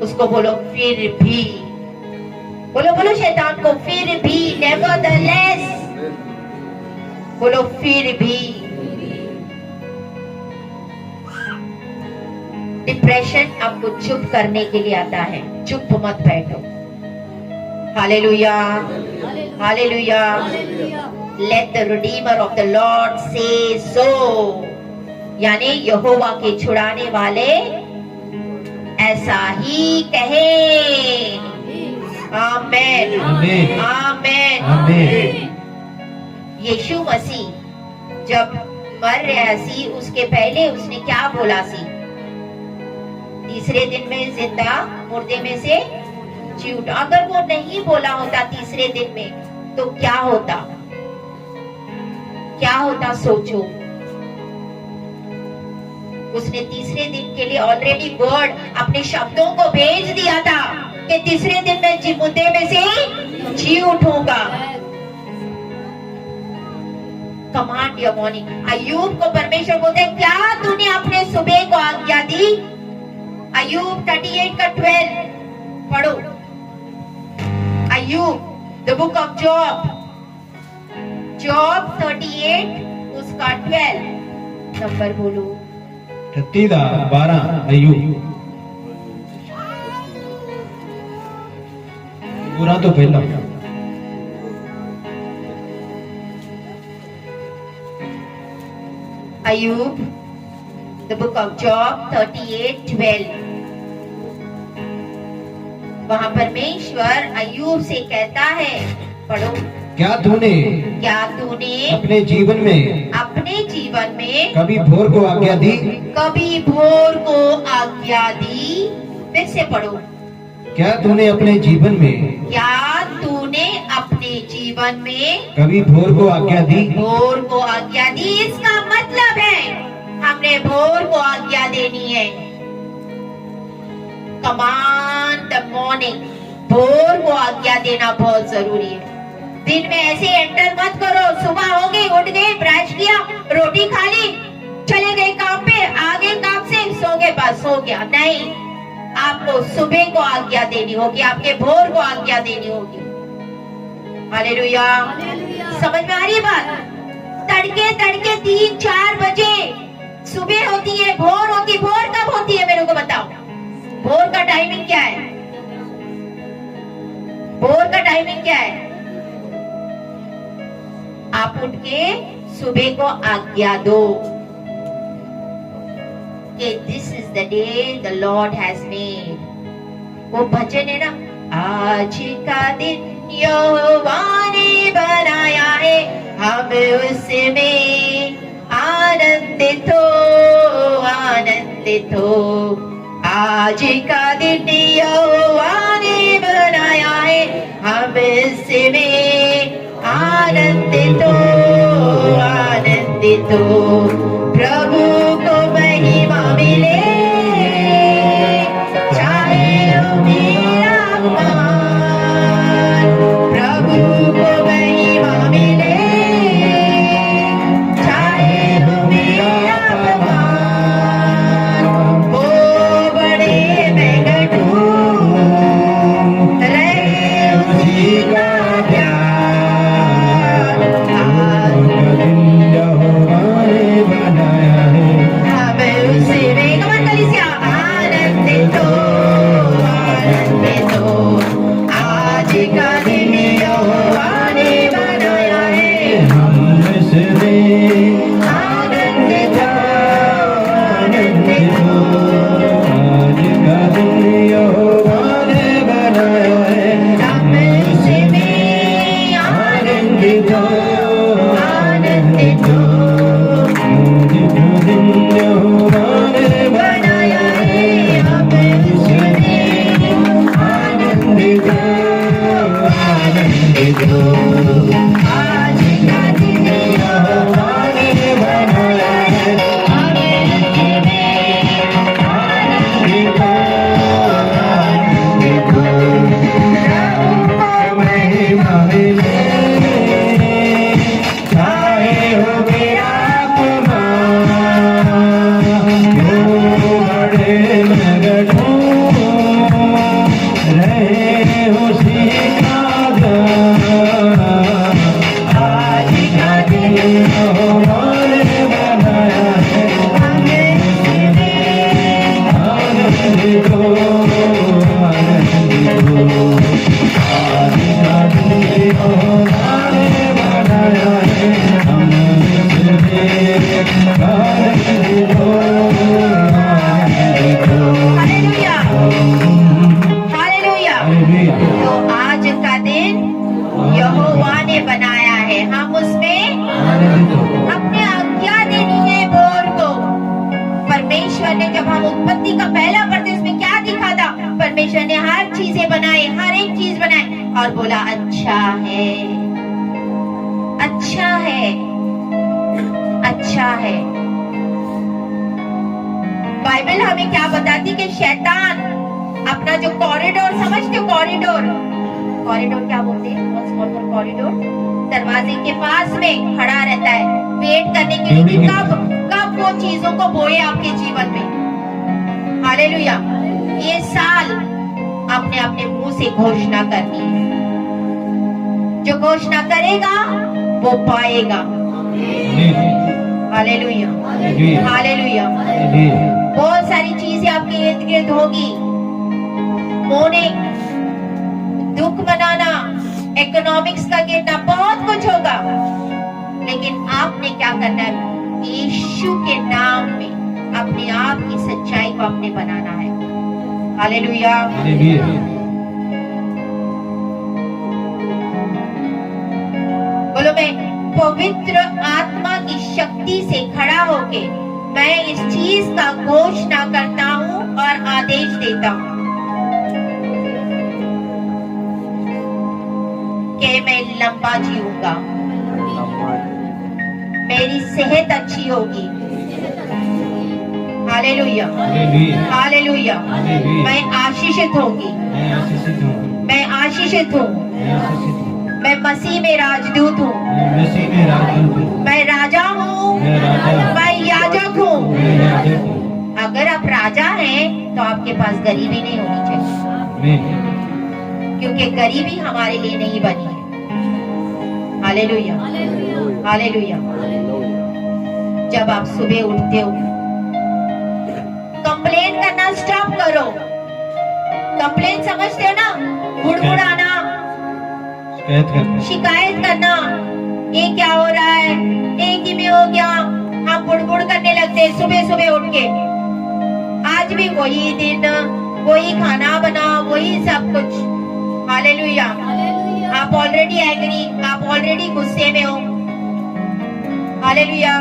उसको बोलो फिर भी, बोलो बोलो शैतान को, फिर भी, नेवरदीलेस, बोलो फिर भी। डिप्रेशन आपको चुप करने के लिए आता है, चुप मत बैठो। Hallelujah, hallelujah. Let the Redeemer of the Lord से सो, यानी यहोवा के छुड़ाने वाले ऐसा ही कहे। आमेन, आमेन, आमेन। यीशु मसीह जब मर रहा सी, उसके पहले उसने क्या बोला सी? तीसरे दिन में जिंदा, मुर्दे में से जी उठा। अगर वो नहीं बोला होता तीसरे दिन में, तो क्या होता? क्या होता सोचो। उसने तीसरे दिन के लिए ऑलरेडी वर्ड, अपने शब्दों को भेज दिया था कि तीसरे दिन में मुर्दे में से जी उठूंगा। Command your morning. अय्यूब को परमेश्वर बोलते, क्या तूने अपने सुबह को आज्ञा दी? अय्यूब 38 का 12 पढ़ो। Ayyub, the book of Job, Job 38 उसका 12 नंबर बोलो। 12 अय्यूब। बुरा तो पहला। Ayub, the book of Job 38:12. वहां परमेश्वर अय्यूब से कहता है, पढ़ो, क्या तूने अपने जीवन में कभी भोर को आज्ञा दी? फिर से पढ़ो, क्या तूने अपने जीवन में कभी भोर को आज्ञा दी? इसका मतलब है हमने भोर को आज्ञा देनी है। कमांड द मॉर्निंग, भोर को आज्ञा देना बहुत जरूरी है। दिन में ऐसे एंटर मत करो, सुबह हो गई, उठ गए, ब्रश किया, रोटी खा ली, चले गए काम पे, आगे काम से सो गए, बस हो गया। नहीं, आपको सुबह को आज्ञा देनी होगी, आपके भोर को आज्ञा देनी होगी। हालेलुया, समझ में आ रही है बात? तड़के 3-4 बजे सुबह होती है, भोर होती है। भोर कब होती है मेरे को बताओ? भोर का टाइमिंग क्या है? भोर का टाइमिंग क्या है? आप उठ के सुबह को आज्ञा दो कि this is the day the Lord has made. वो भजन है ना, आज का दिन यहोवा ने बनाया है, हम उसमें आनंदित हो। आज का दिन यहोवा ने बनाया है, हम उसमें आनंदित हो। प्रभु को महिमा मिले, चाहे हो मेरा अपमान। प्रभु को महिमा मिले, चाहे हो मेरा अपमान। वो बड़े मैं घटूं, रहे उसी का ध्यान। और बोला अच्छा है, अच्छा है, अच्छा है। बाइबल हमें क्या बताती कि शैतान अपना जो कॉरिडोर, समझते हो कॉरिडोर? कॉरिडोर क्या बोलते हैं? कॉरिडोर दरवाजे के पास में खड़ा रहता है, वेट करने के लिए कि कब वो चीजों को बोए आपके जीवन में। हालेलुया। ये साल आपने अपने मुंह से घोषणा करनी है। जो घोषणा करेगा वो पाएगा। Hallelujah, hallelujah. बहुत सारी चीजें आपके इर्द गिर्द होगी। मोने दुख मनाना इकोनॉमिक्स का गिरना, बहुत कुछ होगा, लेकिन आपने क्या करना है? यीशु के नाम में अपने आप की सच्चाई को आपने बनाना है। हालेलुया। बोलो, मैं पवित्र आत्मा की शक्ति से खड़ा होके मैं इस चीज का घोषणा करता हूँ और आदेश देता हूँ कि मैं लंबा जीऊंगा, मेरी सेहत अच्छी होगी। Hallelujah, hallelujah. मैं आशीषित होगी, मैं आशीषित हूँ, मैं मसीह में राजदूत हूँ, मैं राजा हूँ, मैं याजक हूँ। अगर आप राजा हैं तो आपके पास गरीबी नहीं होनी चाहिए, क्योंकि गरीबी हमारे लिए नहीं बनी है। Hallelujah, hallelujah. जब आप सुबह उठते हो, कंप्लेन करना स्टॉप करो। कंप्लेन समझते हो ना? गुड़गुड़ाना, शिकायत करना, ये क्या हो रहा है, एक ही में हो गया, हम बुड़बुड़ करने लगते हैं सुबह सुबह उठ के। आज भी वही दिन, वही खाना बना, वही सब कुछ। हालेलुया। आप ऑलरेडी एग्री, आप ऑलरेडी गुस्से में हो। हालेलुया।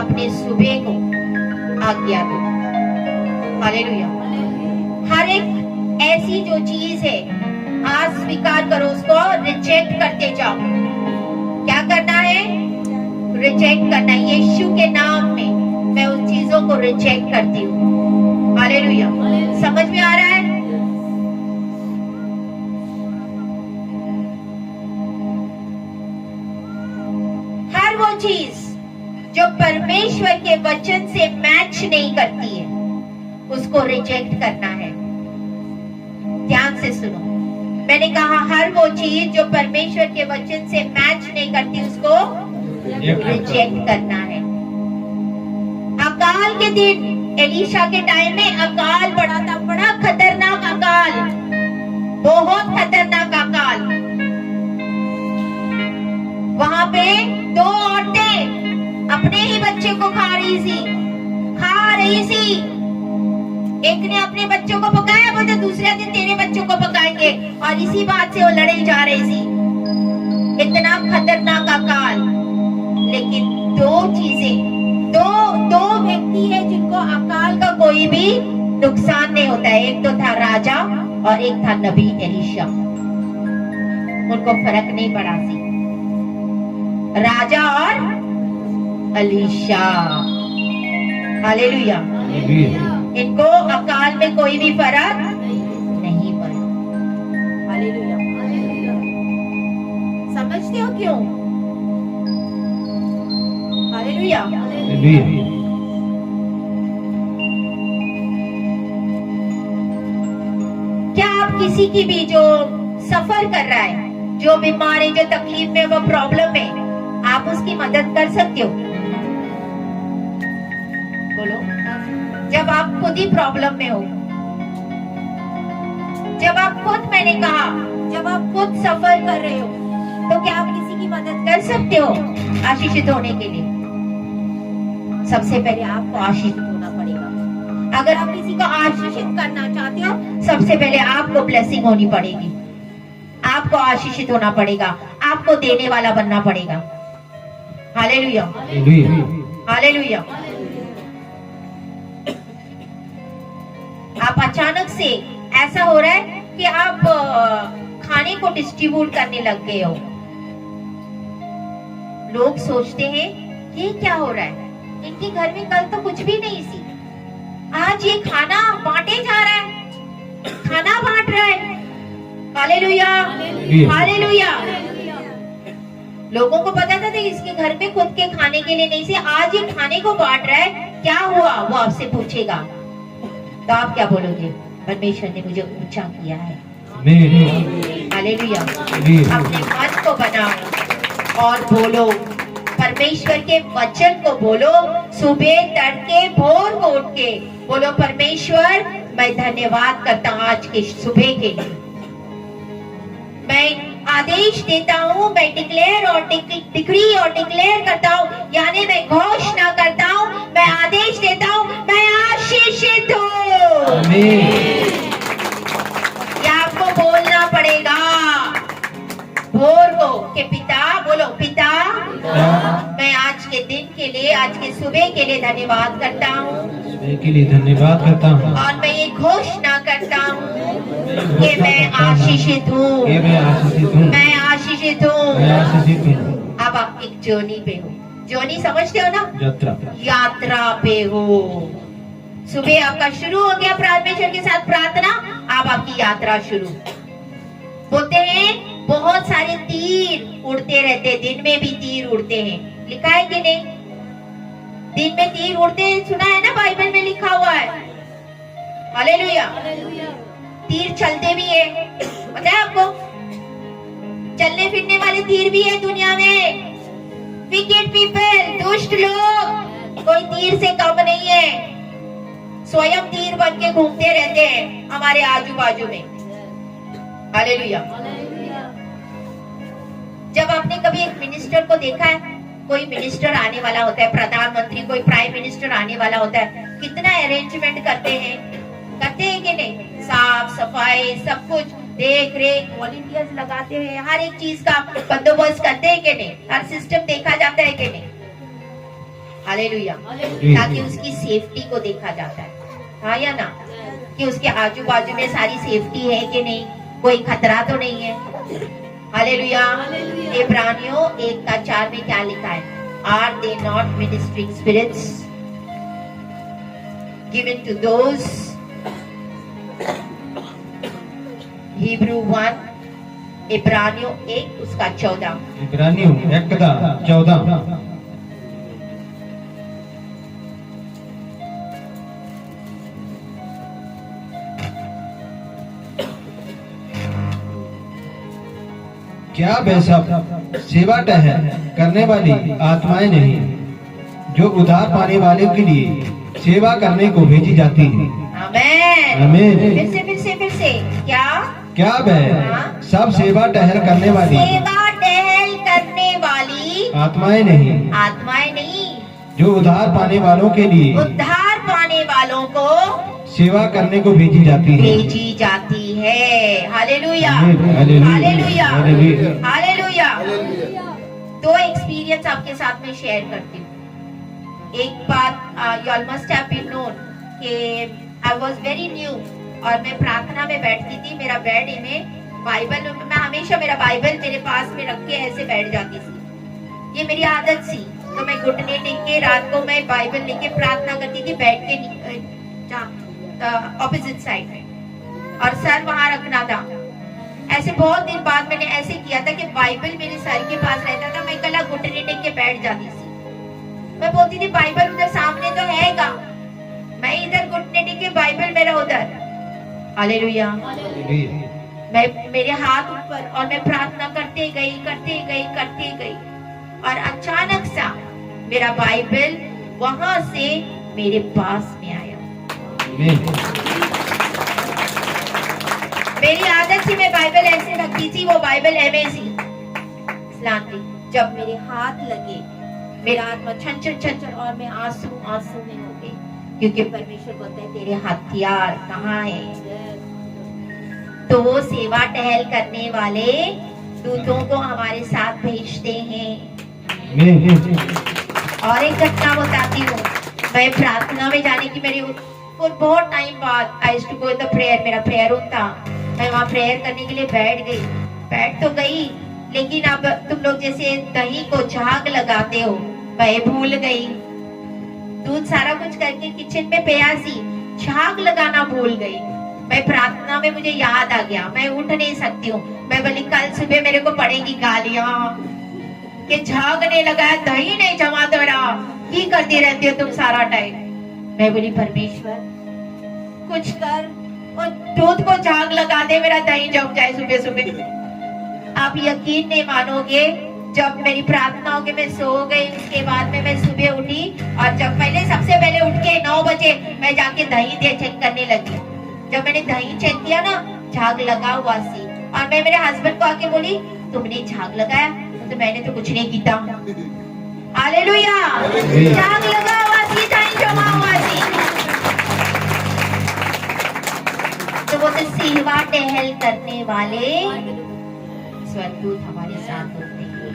अपने सुबह को आज्ञा दो। हालेलुया। हर एक ऐसी जो चीज है आज स्वीकार करो, उसको रिजेक्ट करते जाओ। क्या करना है? रिजेक्ट करना है। यीशु के नाम में मैं उस चीजों को रिजेक्ट करती हूँ। हालेलुया। समझ में आ रहा है? हर वो चीज जो परमेश्वर के वचन से मैच नहीं करती है, उसको रिजेक्ट करना है। ध्यान से सुनो, मैंने कहा हर वो चीज जो परमेश्वर के वचन से मैच नहीं करती, उसको रिजेक्ट करना है। अकाल के दिन, एलीशा के टाइम में अकाल पड़ा था, बड़ा खतरनाक अकाल, बहुत खतरनाक अकाल। वहां पे दो औरतें अपने ही बच्चे को खा रही थी। एक ने अपने बच्चों को पकाया, वो तो दूसरे दिन तेरे बच्चों को पकाएंगे, और इसी बात से वो लड़े जा रही थी। इतना खतरनाक अकाल। लेकिन दो चीजें, दो व्यक्ति है जिनको अकाल का कोई भी नुकसान नहीं होता है। एक तो था राजा और एक था नबी एलीशा। उनको फर्क नहीं पड़ा सी, राजा और एलीशा। हालेलुया। इनको अकाल में कोई भी फर्क नहीं पड़ा। हालेलुया। समझते हो क्यों? हालेलुया। क्या आप किसी की भी जो सफर कर रहा है, जो बीमार है, जो तकलीफ में, वो प्रॉब्लम में, आप उसकी मदद कर सकते हो? बोलो। जब आप खुद ही प्रॉब्लम में हो, जब आप खुद, मैंने कहा, जब आप खुद सफर कर रहे हो, तो क्या आप किसी की मदद कर सकते हो आशीषित होने के लिए? सबसे पहले आपको आशीषित होना पड़ेगा। अगर आप किसी को आशीषित करना चाहते हो, सबसे पहले आपको ब्लेसिंग होनी पड़ेगी, आपको आशीषित होना पड़ेगा, आपको देने वाला बनना पड़ेगा। Hallelujah, hallelujah. आप अचानक से ऐसा हो रहा है कि आप खाने को डिस्ट्रीब्यूट करने लग गए हो। लोग सोचते हैं ये क्या हो रहा है, इनके घर में कल तो कुछ भी नहीं थी, आज ये खाना बांटे जा रहा है, खाना बांट रहा है। Hallelujah, hallelujah. लोगों को पता था कि इसके घर में खुद के खाने के लिए नहीं थी, आज ये खाने को बांट रहा है, क्या हुआ वो आपसे पूछेगा, तो आप क्या बोलोगे? परमेश्वर ने मुझे ऊंचा किया है। हालेलुया। अपने मन को बनाओ और बोलो, परमेश्वर के वचन को बोलो। सुबह तड़के भोर को उठ के बोलो, परमेश्वर मैं धन्यवाद करता हूँ आज के सुबह के लिए। मैं आदेश देता हूँ, मैं डिक्लेयर और डिक्री और डिक्लेयर करता हूँ, यानी मैं घोषणा करता हूँ, मैं आदेश देता हूँ, मैं आशीषित हूँ। आमीन। ये आपको बोलना पड़ेगा भोर को कि पिता, बोलो पिता, मैं आज के दिन के लिए, आज के सुबह के लिए धन्यवाद करता हूँ सुबह के लिए धन्यवाद करता हूँ और मैं ये घोषणा करता हूँ कि मैं आशीषित हूँ, कि मैं आशीषित हूँ, मैं आशीषित हूँ। मैं आशीषित हूँ। अब आप एक जर्नी पे हो, जर्नी समझते हो ना, यात्रा यात्रा पे हो। सुबह आपका शुरू हो गया परमेश्वर के साथ प्रार्थना, अब आपकी यात्रा शुरू। बोलते हैं बहुत सारे तीर उड़ते रहते, दिन में भी तीर उड़ते हैं, लिखा है कि नहीं? दिन में तीर उड़ते हैं, सुना है ना, बाइबल में लिखा हुआ है। हालेलुया। तीर चलते भी है, पता है आपको? चलने फिरने वाले तीर भी है दुनिया में। विकेट पीपल, दुष्ट लोग, कोई तीर से कम नहीं है, स्वयं तीर बन के घूमते रहते हैं हमारे आजू बाजू में। हालेलुया। जब आपने कभी एक मिनिस्टर को देखा है, कोई मिनिस्टर आने वाला होता है, प्रधानमंत्री, कोई प्राइम मिनिस्टर आने वाला होता है, कितना अरेंजमेंट करते हैं कि नहीं? साफ सफाई, सब कुछ, देख रेख, वॉलंटियर्स लगाते हैं, हर एक चीज का बंदोबस्त करते हैं कि नहीं? हर सिस्टम देखा जाता है कि नहीं? हालेलुया। ताकि उसकी सेफ्टी को देखा जाता है, हाँ या ना? कि उसके आजू बाजू में सारी सेफ्टी है कि नहीं, कोई खतरा तो नहीं है। हालेलुया। इब्रानियों 1:4 में क्या लिखा है? Are they not ministering spirits given to those? Hebrew 1, इब्रानियों 1 उसका 14। इब्रानियों 1:14। क्या वैसा सेवा टहल करने वाली आत्माएं नहीं जो उधार पाने वाले के लिए सेवा करने को भेजी जाती है? आमीन। आमीन। फिर से क्या वह सब सेवा टहल करने वाली आत्माएं नहीं जो उधार पाने वालों के लिए उद्धार पाने वालों को सेवा करने को भेजी जाती है। Hallelujah, hallelujah, hallelujah. दो एक्सपीरियंस आपके साथ में शेयर करती हूँ। एक बात, you all must have been known कि I was very new और मैं प्रार्थना में बैठती थी। मेरा बेड में बाइबल, मैं हमेशा मेरा बाइबल मेरे पास में रख के ऐसे बैठ जाती थी, ये मेरी आदत सी। तो मैं घुटने टेक के रात को मैं बाइबल लेके प्रार्थना करती थी, बैठ के ऑपोजिट साइड में, और सर वहां रखना था। ऐसे बहुत दिन बाद मैंने ऐसे किया था कि बाइबल मेरे सर के पास रहता था, मैं गला घुटने टेक के बैठ जाती थी। मैं बोलती थी बाइबल उधर सामने तो हैगा, मैं इधर घुटने टेक के, बाइबल मेरा उधर। हालेलुया। मैं मेरे हाथ ऊपर और मैं प्रार्थना करते गई और अचानक सा मेरा बाइबल वहां से मेरे पास में आया। मेरी आदत थी, मैं बाइबल ऐसे रखती थी, वो बाइबल इस्लाम की। जब मेरे हाथ लगे, मेरा आत्मा छंचर और मैं आंसू में हो गई, क्योंकि परमेश्वर बोलता है तेरे हथियार कहाँ है? तो वो सेवा टहल करने वाले दूतों को हमारे साथ भेजते हैं। और एक घटना बताती हूँ, मैं प्रार्थना में जाने की मेरी और बहुत टाइम बाद I used to go in the prayer, मेरा प्रेयर रूम था, मैं वहाँ प्रेयर करने के लिए बैठ तो गई, लेकिन अब तुम लोग जैसे दही को झाग लगाते हो, मैं भूल गई। दूध सारा कुछ करके किचन में प्यासी, झाग लगाना भूल गई। मैं प्रार्थना में मुझे याद आ गया, मैं उठ नहीं सकती हूँ। मैं बोली कल सुबह मेरे को पड़ेगी गालियां कि झाग नहीं लगाया, दही नहीं जमा तो रहा, की करती रहती हो तुम सारा टाइम। मैं बोली परमेश्वर कुछ कर और दूध को झाग लगा दे, मेरा दही जम जाए सुबह सुबह। आप यकीन नहीं मानोगे, जब मेरी प्रार्थना हो गई, मैं सो गई, उसके बाद में मैं सुबह उठी और जब सबसे पहले उठ के 9 बजे मैं जाके दही चेक करने लगी। जब मैंने दही चेक किया ना, झाग लगा हुआ सी, और मैं मेरे हस्बैंड को आके बोली तुमने झाग लगाया, तो मैंने तो कुछ नहीं किया। हालेलुया, झाग लगा हुआ सी, टाइम जमा हुआ सी। तो वो तो सेवा टहल करने वाले स्वर्गदूत हमारे साथ होते हैं,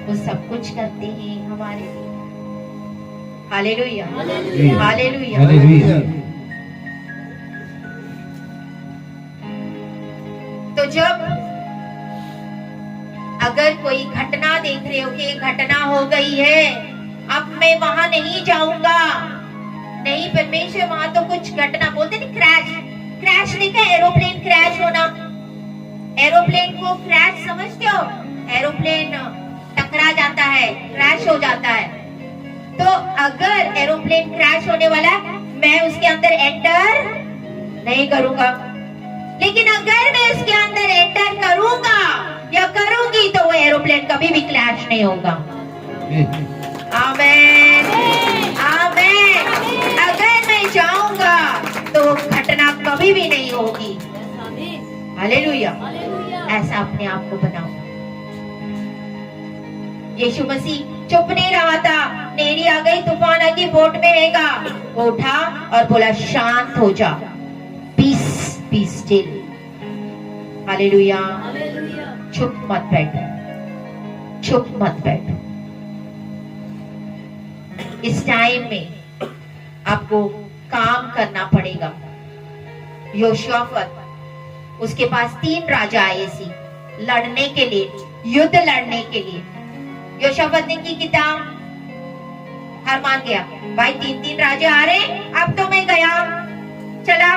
वो सब कुछ करते हैं हमारे लिए। Hallelujah, hallelujah, hallelujah. तो जब अगर कोई घटना देख रहे हो कि ये घटना हो गई है, अब मैं वहां नहीं जाऊंगा, नहीं परमेश्वर, वहां तो कुछ घटना बोलते नहीं, क्रैश देखा, एरोप्लेन क्रैश होना। एरोप्लेन को क्रैश समझते हो? एरोप्लेन टकरा जाता है, क्रैश हो जाता है। तो अगर एरोप्लेन क्रैश होने वाला है, मैं उसके अंदर एंटर नहीं करूंगा, लेकिन अगर मैं उसके अंदर एंटर करूंगा या करूंगी तो वो एरोप्लेन कभी भी क्रैश नहीं होगा। आमेन, आमेन। अगर मैं जाऊंगा तो घटना कभी भी नहीं होगी। हालेलुया। ऐसा अपने आप को बनाओ। यीशु मसीह चुप नहीं रहा था, नेरी आ गई, तूफान आ गई, बोट में रहेगा, वो उठा और बोला शांत हो जा, पीस, बी स्टिल। हालेलुया। चुप मत बैठो, चुप मत बैठो। इस टाइम में आपको काम करना पड़ेगा। योशाफत, उसके पास 3 राजा आए सी लड़ने के लिए, युद्ध लड़ने के लिए। योशाफत ने की किताब, हार मान गया, भाई 3 राजा आ रहे, अब तो मैं गया, चला।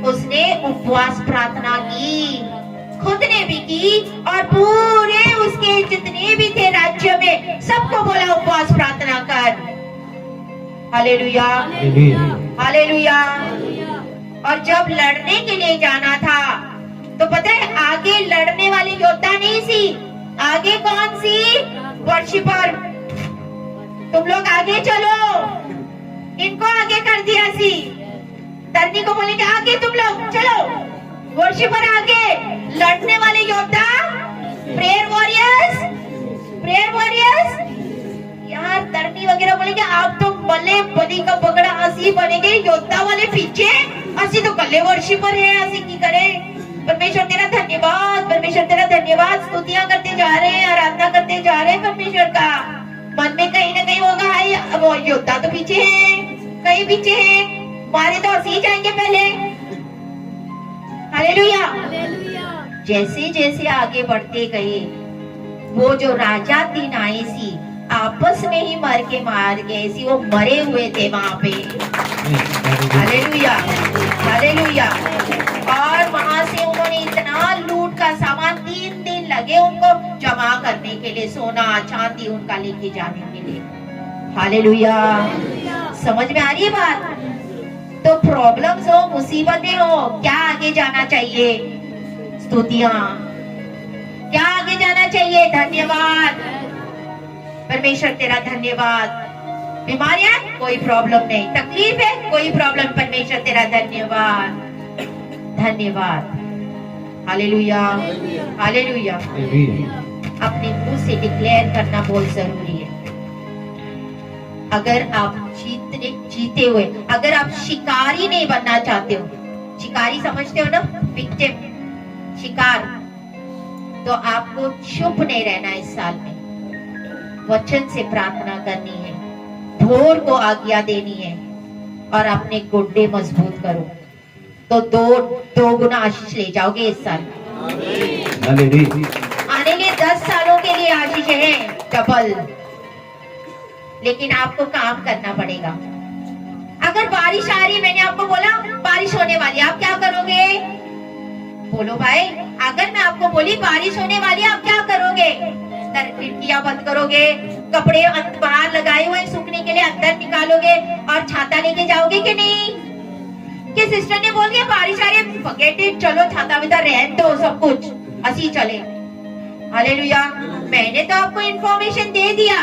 उसने उपवास प्रार्थना की, खुद ने भी की, और पूरे उसके जितने भी थे राज्य में सबको बोला उपवास प्रार्थना कर। Hallelujah, hallelujah. और जब लड़ने के लिए जाना था तो पता है आगे लड़ने वाले योद्धा नहीं सी, आगे कौन सी? वर्शिपर। तुम लोग आगे चलो, इनको आगे कर दिया सी। धरनी को बोले कि आगे तुम लोग चलो, वर्शिपर आगे, लड़ने वाले योद्धा, प्रेयर वॉरियर्स, प्रेयर वॉरियर्स। यार धरनी वगैरह बोलेंगे आप तो बल्ले बली का पकड़ा हंसी बनेंगे, योद्धा वाले पीछे, असि तो कल्ले वर्शिपर है, असि की करे। परमेश्वर तेरा धन्यवाद, परमेश्वर तेरा धन्यवाद, स्तुतियां करते जा रहे हैं, आराधना करते जा रहे हैं परमेश्वर का। मन में कहीं ना कहीं होगा हाय वो योद्धा तो पीछे है, कहीं पीछे है, मारे तो हंसी जाएंगे पहले। हालेलुया। जैसे जैसे आगे बढ़ते गए, वो जो राजा 3 आए सी आपस में ही मर के मार गए सी, वो मरे हुए थे वहां पे। Hallelujah, hallelujah. और वहां से उन्होंने इतना लूट का सामान 3 दिन लगे उनको जमा करने के लिए, सोना चांदी उनका लेके जाने के लिए। हालेलुया। समझ में आ रही है बात? तो प्रॉब्लम्स हो, मुसीबतें हो, क्या आगे जाना चाहिए? स्तुतियां। क्या आगे जाना चाहिए? धन्यवाद, परमेश्वर तेरा धन्यवाद। बीमारियां, कोई प्रॉब्लम नहीं, तकलीफ है, कोई प्रॉब्लम, परमेश्वर तेरा धन्यवाद, धन्यवाद। Hallelujah, hallelujah. अपने मुंह से डिक्लेयर करना बहुत जरूरी है। अगर आप जीते हुए, अगर आप शिकारी नहीं बनना चाहते हो, शिकारी समझते हो ना, विक्टिम, शिकार, तो आपको चुप नहीं रहना इस साल में, वचन से प्रार्थना करनी है, भोर को आज्ञा देनी है, और अपने गुड्डे मजबूत करो, तो दो गुना आशीष ले जाओगे इस साल। आने के 10 सालों के लिए आशीष है डबल, लेकिन आपको काम करना पड़ेगा। अगर बारिश आ रही, मैंने आपको बोला बारिश होने वाली, आप क्या करोगे? बोलो भाई, अगर मैं आपको बोली बारिश होने वाली, आप क्या करोगे? खिड़कियां बंद करोगे, कपड़े बाहर लगाए हुए सूखने के लिए अंदर निकालोगे, और छाता लेके जाओगे कि नहीं? कि सिस्टर ने बोल दिया बारिश आ रही है, फॉरगेट इट, चलो छाता विदा रहने दो, सब कुछ ऐसी चले। हालेलुया। मैंने तो आपको इंफॉर्मेशन दे दिया,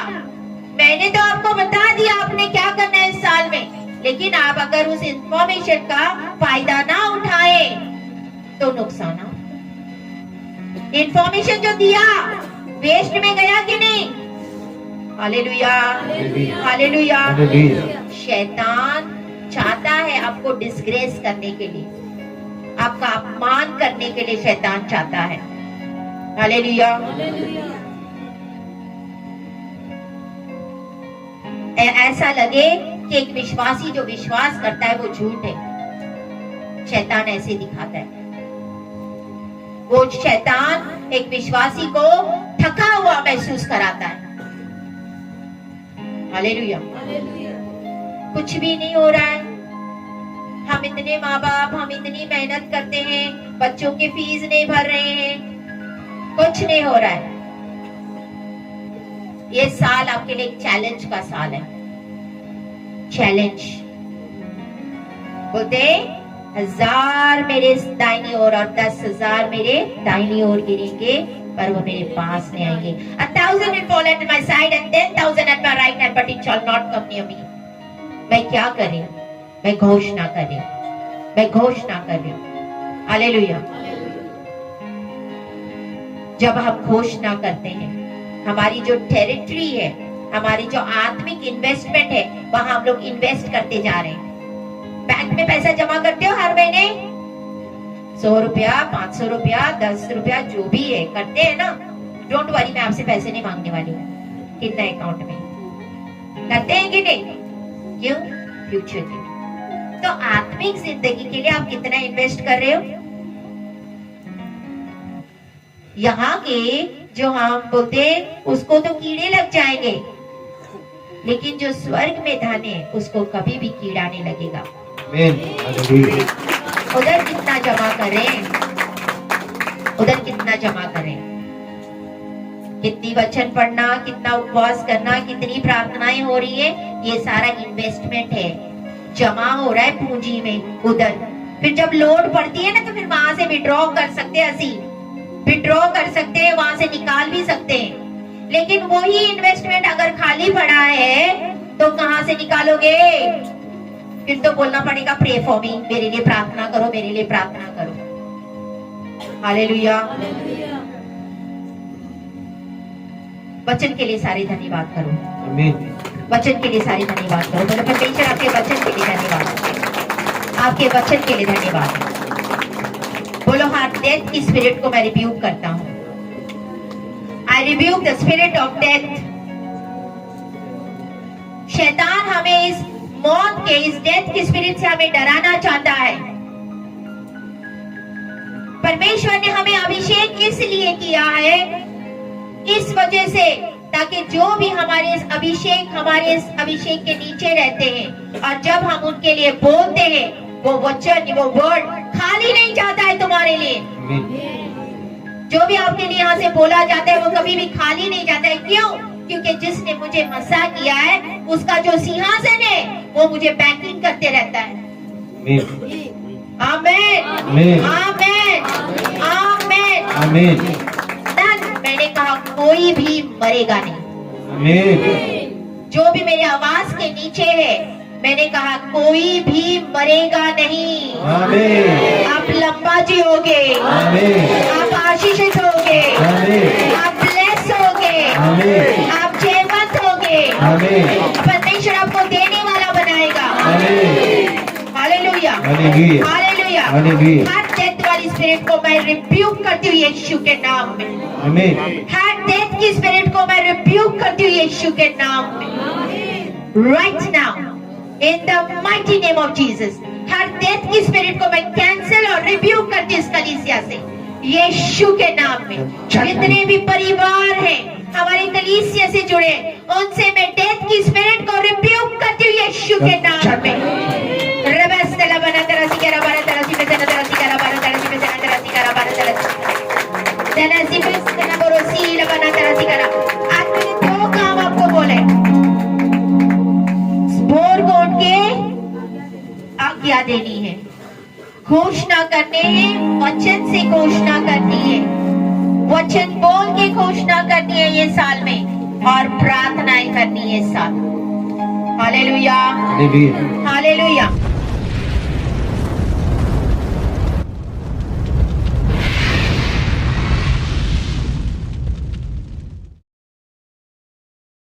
मैंने तो आपको बता दिया आपने क्या करना है इस साल में, लेकिन आप अगर उस इंफॉर्मेशन का फायदा ना उठाए, तो नुकसान। इंफॉर्मेशन जो दिया वेस्ट में गया कि नहीं? Hallelujah, hallelujah. शैतान चाहता है आपको डिस्ग्रेस करने के लिए, आपका अपमान करने के लिए शैतान चाहता है। हालेलुया। ऐसा लगे कि एक विश्वासी जो विश्वास करता है वो झूठ है। शैतान ऐसे दिखाता है। वो शैतान एक विश्वासी को थका हुआ महसूस कराता है। हालेलुया। कुछ भी नहीं हो रहा है। हम इतने माँ बाप, हम इतनी मेहनत करते हैं, बच्चों की फीस नहीं भर रहे हैं, कुछ नहीं हो रहा है। ये साल आपके लिए एक चैलेंज का साल है। चैलेंज बोलते 1000 मेरे दाहिनी ओर और 10,000 मेरे दाहिनी ओर गिरेंगे, पर वो मेरे पास नहीं आएंगे। 1,000 will fall at my side and 10,000 at my right hand, but it shall not come near me. मैं क्या करें? मैं घोषणा कर रही हूँ, मैं घोषणा कर रही हूँ। हालेलुया। जब हम घोषणा करते हैं, हमारी जो टेरिटरी है, हमारी जो आत्मिक इन्वेस्टमेंट है, वहां हम लोग इन्वेस्ट करते जा रहे हैं। बैंक में पैसा जमा करते हो हर महीने, 100 रुपया, 500 रुपया, 10 रुपया, जो भी है करते हैं ना। डोंट वरी, मैं आपसे पैसे नहीं मांगने वाली हूँ कितना अकाउंट में। करते हैं कि नहीं? क्यों? फ्यूचर के लिए। तो आत्मिक जिंदगी के लिए आप कितना इन्वेस्ट कर रहे हो? यहाँ के जो हम बोलते उसको तो कीड़े लग जाएंगे, लेकिन जो स्वर्ग में धन है उसको कभी भी कीड़ा नहीं लगेगा। उधर कितना जमा करें, उधर कितना जमा करें, कितनी वचन पढ़ना, कितना उपवास करना, कितनी प्रार्थनाएं हो रही है, ये सारा इन्वेस्टमेंट है, जमा हो रहा है पूंजी में उधर। फिर जब लोड पड़ती है ना, तो फिर वहां से विड्रॉ कर सकते हैं, ਅਸੀਂ विड्रॉ कर सकते हैं, वहां से निकाल भी सकते हैं। लेकिन वही इन्वेस्टमेंट अगर खाली पड़ा है तो कहां से निकालोगे? फिर तो बोलना पड़ेगा प्रे फॉर मी, मेरे लिए प्रार्थना करो, मेरे लिए प्रार्थना करो। हालेलुया। वचन के लिए सारे धन्यवाद करो, वचन के लिए सारे धन्यवाद करो। बोलो परमेश्वर आपके वचन के लिए धन्यवाद, आपके वचन के लिए धन्यवाद। बोलो हार्ट डेथ की स्पिरिट को मैं रिब्यूक करता हूँ। आई rebuke the spirit of death. शैतान हमें इस मौत के, इस डेथ के स्पिरिट से हमें डराना चाहता है। परमेश्वर ने हमें अभिषेक इसलिए किया है, इस वजह से, ताकि जो भी हमारे इस अभिषेक के नीचे रहते हैं, और जब हम उनके लिए बोलते हैं, वो वचन, वो वर्ड खाली नहीं जाता है तुम्हारे लिए। जो भी आपके लिए यहाँ से बोला जाता है वो कभी भी खाली नहीं जाता है। क्यों? क्योंकि जिसने मुझे मसा किया है, उसका जो सिंहासन है वो मुझे बैकिंग करते रहता है। आमीन, आमीन, आमीन, आमीन। मैंने कहा कोई भी मरेगा नहीं। जो भी मेरी आवाज के नीचे है, मैंने कहा कोई भी मरेगा नहीं। आप लंबा जियोगे, आप आशीषित होगे, आप ब्लेस होगे, आप जयवंत होगे। परमेश्वर आपको देने वाला बनाएगा। Hallelujah, hallelujah. हर डेथ वाली स्पिरिट को मैं रिब्यूक करती हूँ यीशु के नाम में। हर डेथ की स्पिरिट को मैं रिब्यूक करती हूँ यीशु के नाम में। Right now in the mighty name of Jesus, her death की स्पिरिट को मैं कैंसिल और रिब्यूक करती हूँ इस कलीसिया से, यीशु के नाम में। जितने भी परिवार हैं हमारे कलीसिया से जुड़े, उनसे मैं डेथ की स्पिरिट को रिब्यूक करती हूँ यीशु के नाम में। आदमी ने 2 काम आपको बोले, बोर को उठ के आज्ञा देनी है, घोषणा करने हैं, वचन से घोषणा करनी है, वचन बोल के घोषणा करनी है ये साल में, और प्रार्थनाएं करनी है इस साल। Hallelujah, hallelujah.